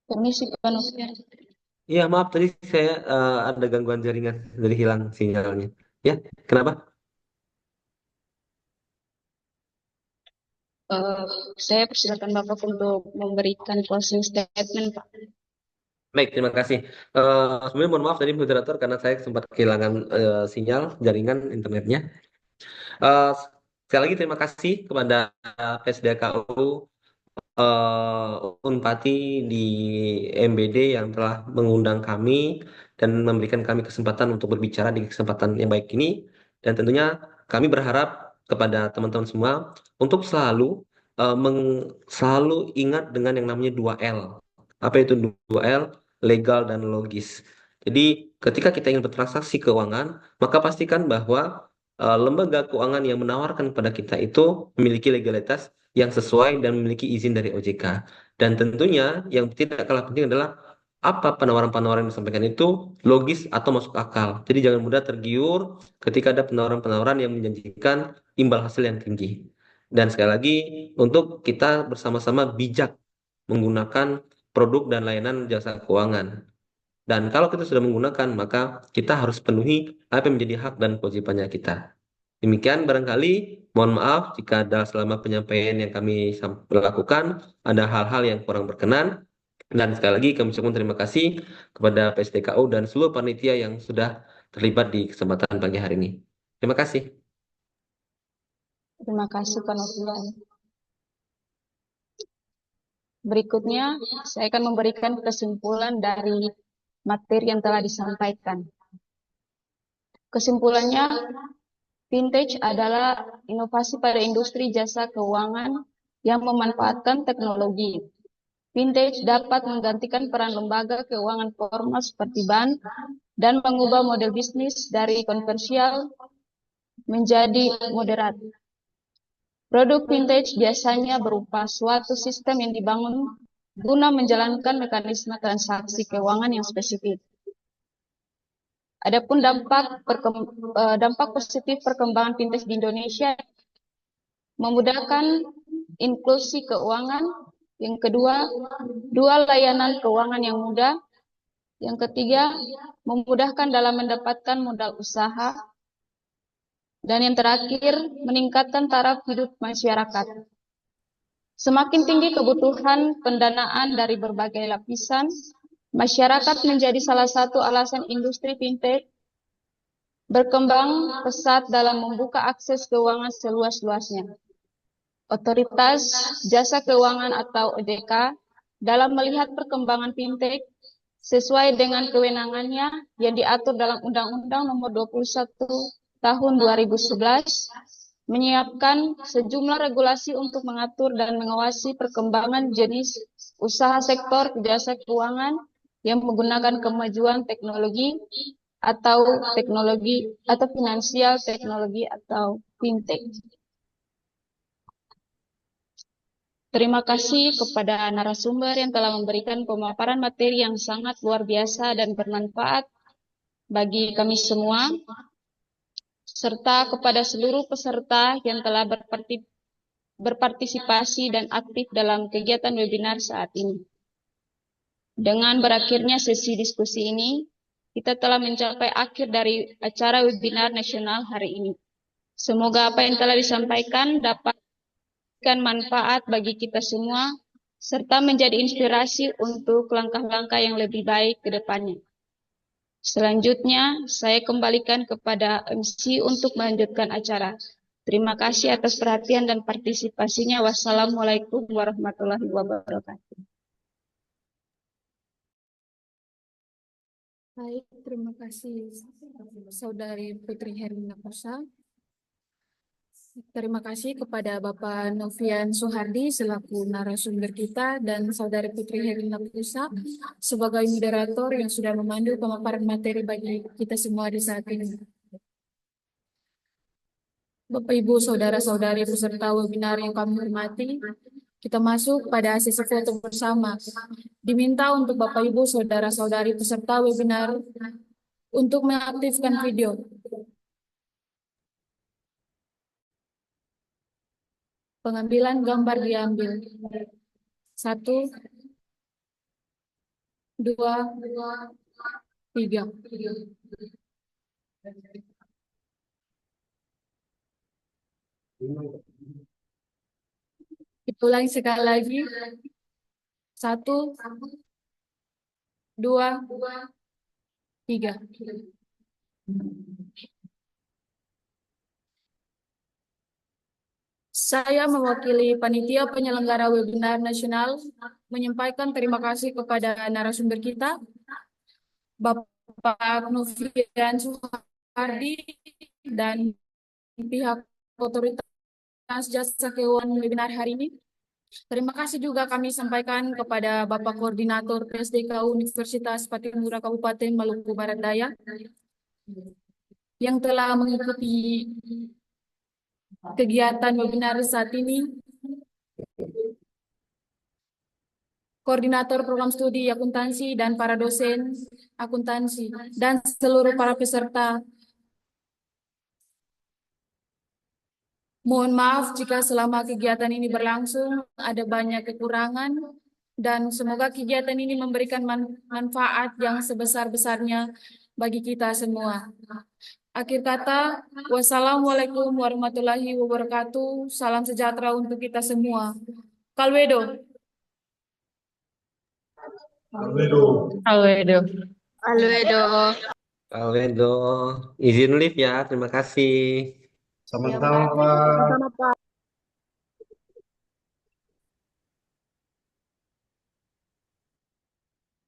Permisi Pak Novian. Iya, maaf tadi saya ada gangguan jaringan, dari hilang sinyalnya. Ya, kenapa? Saya persilakan Bapak untuk memberikan closing statement Pak. Baik, terima kasih. Sebenarnya mohon maaf tadi moderator karena saya sempat kehilangan sinyal jaringan internetnya. Eh, Sekali lagi terima kasih kepada PSDKU Unpati di MBD yang telah mengundang kami dan memberikan kami kesempatan untuk berbicara di kesempatan yang baik ini. Dan tentunya kami berharap kepada teman-teman semua untuk selalu ingat dengan yang namanya 2L. Apa itu 2L? Legal dan logis. Jadi ketika kita ingin bertransaksi keuangan, maka pastikan bahwa lembaga keuangan yang menawarkan kepada kita itu memiliki legalitas yang sesuai dan memiliki izin dari OJK. Dan tentunya yang tidak kalah penting adalah apa penawaran-penawaran yang disampaikan itu logis atau masuk akal. Jadi jangan mudah tergiur ketika ada penawaran-penawaran yang menjanjikan imbal hasil yang tinggi. Dan sekali lagi, untuk kita bersama-sama bijak menggunakan produk dan layanan jasa keuangan. Dan kalau kita sudah menggunakan, maka kita harus penuhi apa yang menjadi hak dan kewajibannya kita. Demikian barangkali, mohon maaf jika ada selama penyampaian yang kami lakukan, ada hal-hal yang kurang berkenan. Dan sekali lagi kami ucapkan terima kasih kepada PSDKU dan seluruh panitia yang sudah terlibat di kesempatan pagi hari ini. Terima kasih. Terima kasih Pak Novian. Berikutnya, saya akan memberikan kesimpulan dari materi yang telah disampaikan. Kesimpulannya, vintage adalah inovasi pada industri jasa keuangan yang memanfaatkan teknologi. Vintage dapat menggantikan peran lembaga keuangan formal seperti bank dan mengubah model bisnis dari konvensional menjadi moderat. Produk vintage biasanya berupa suatu sistem yang dibangun guna menjalankan mekanisme transaksi keuangan yang spesifik. Adapun dampak positif perkembangan vintage di Indonesia memudahkan inklusi keuangan. Yang kedua, dua layanan keuangan yang mudah. Yang ketiga, memudahkan dalam mendapatkan modal usaha. Dan yang terakhir, meningkatkan taraf hidup masyarakat. Semakin tinggi kebutuhan pendanaan dari berbagai lapisan, masyarakat menjadi salah satu alasan industri vintage berkembang pesat dalam membuka akses keuangan seluas-luasnya. Otoritas Jasa Keuangan atau OJK dalam melihat perkembangan fintech sesuai dengan kewenangannya yang diatur dalam Undang-Undang Nomor 21 Tahun 2011 menyiapkan sejumlah regulasi untuk mengatur dan mengawasi perkembangan jenis usaha sektor jasa keuangan yang menggunakan kemajuan teknologi atau finansial teknologi atau fintech. Terima kasih kepada narasumber yang telah memberikan pemaparan materi yang sangat luar biasa dan bermanfaat bagi kami semua, serta kepada seluruh peserta yang telah berpartisipasi dan aktif dalam kegiatan webinar saat ini. Dengan berakhirnya sesi diskusi ini, kita telah mencapai akhir dari acara webinar nasional hari ini. Semoga apa yang telah disampaikan dapat manfaat bagi kita semua, serta menjadi inspirasi untuk langkah-langkah yang lebih baik ke depannya. Selanjutnya, saya kembalikan kepada MC untuk melanjutkan acara. Terima kasih atas perhatian dan partisipasinya. Wassalamualaikum warahmatullahi wabarakatuh. Baik, terima kasih Saudari Putri Herlina Kosa. Terima kasih kepada Bapak Novian Soehardi selaku narasumber kita dan Saudari Putri Herlina Kosa sebagai moderator yang sudah memandu pemaparan materi bagi kita semua di saat ini. Bapak Ibu Saudara-saudari peserta webinar yang kami hormati, kita masuk pada sesi foto bersama. Diminta untuk Bapak Ibu Saudara-saudari peserta webinar untuk mengaktifkan video. Pengambilan gambar diambil. 1, 2, 3. Kita ulangi sekali lagi. 1, 2, 3. Saya mewakili panitia penyelenggara webinar nasional menyampaikan terima kasih kepada narasumber kita, Bapak Novian Soehardi dan pihak Otoritas Jasa Keuangan webinar hari ini. Terima kasih juga kami sampaikan kepada Bapak Koordinator PSDK Universitas Patimura Kabupaten Maluku Barat Daya yang telah mengikuti kegiatan webinar saat ini, koordinator program studi akuntansi dan para dosen akuntansi, dan seluruh para peserta. Mohon maaf jika selama kegiatan ini berlangsung ada banyak kekurangan, dan semoga kegiatan ini memberikan manfaat yang sebesar-besarnya bagi kita semua. Akhir kata, wassalamualaikum warahmatullahi wabarakatuh. Salam sejahtera untuk kita semua. Kalwedo. Albedo. Alwedo. Alwedo. Alwedo, izin live ya. Terima kasih. Sama-sama, Pak. Sama Pak.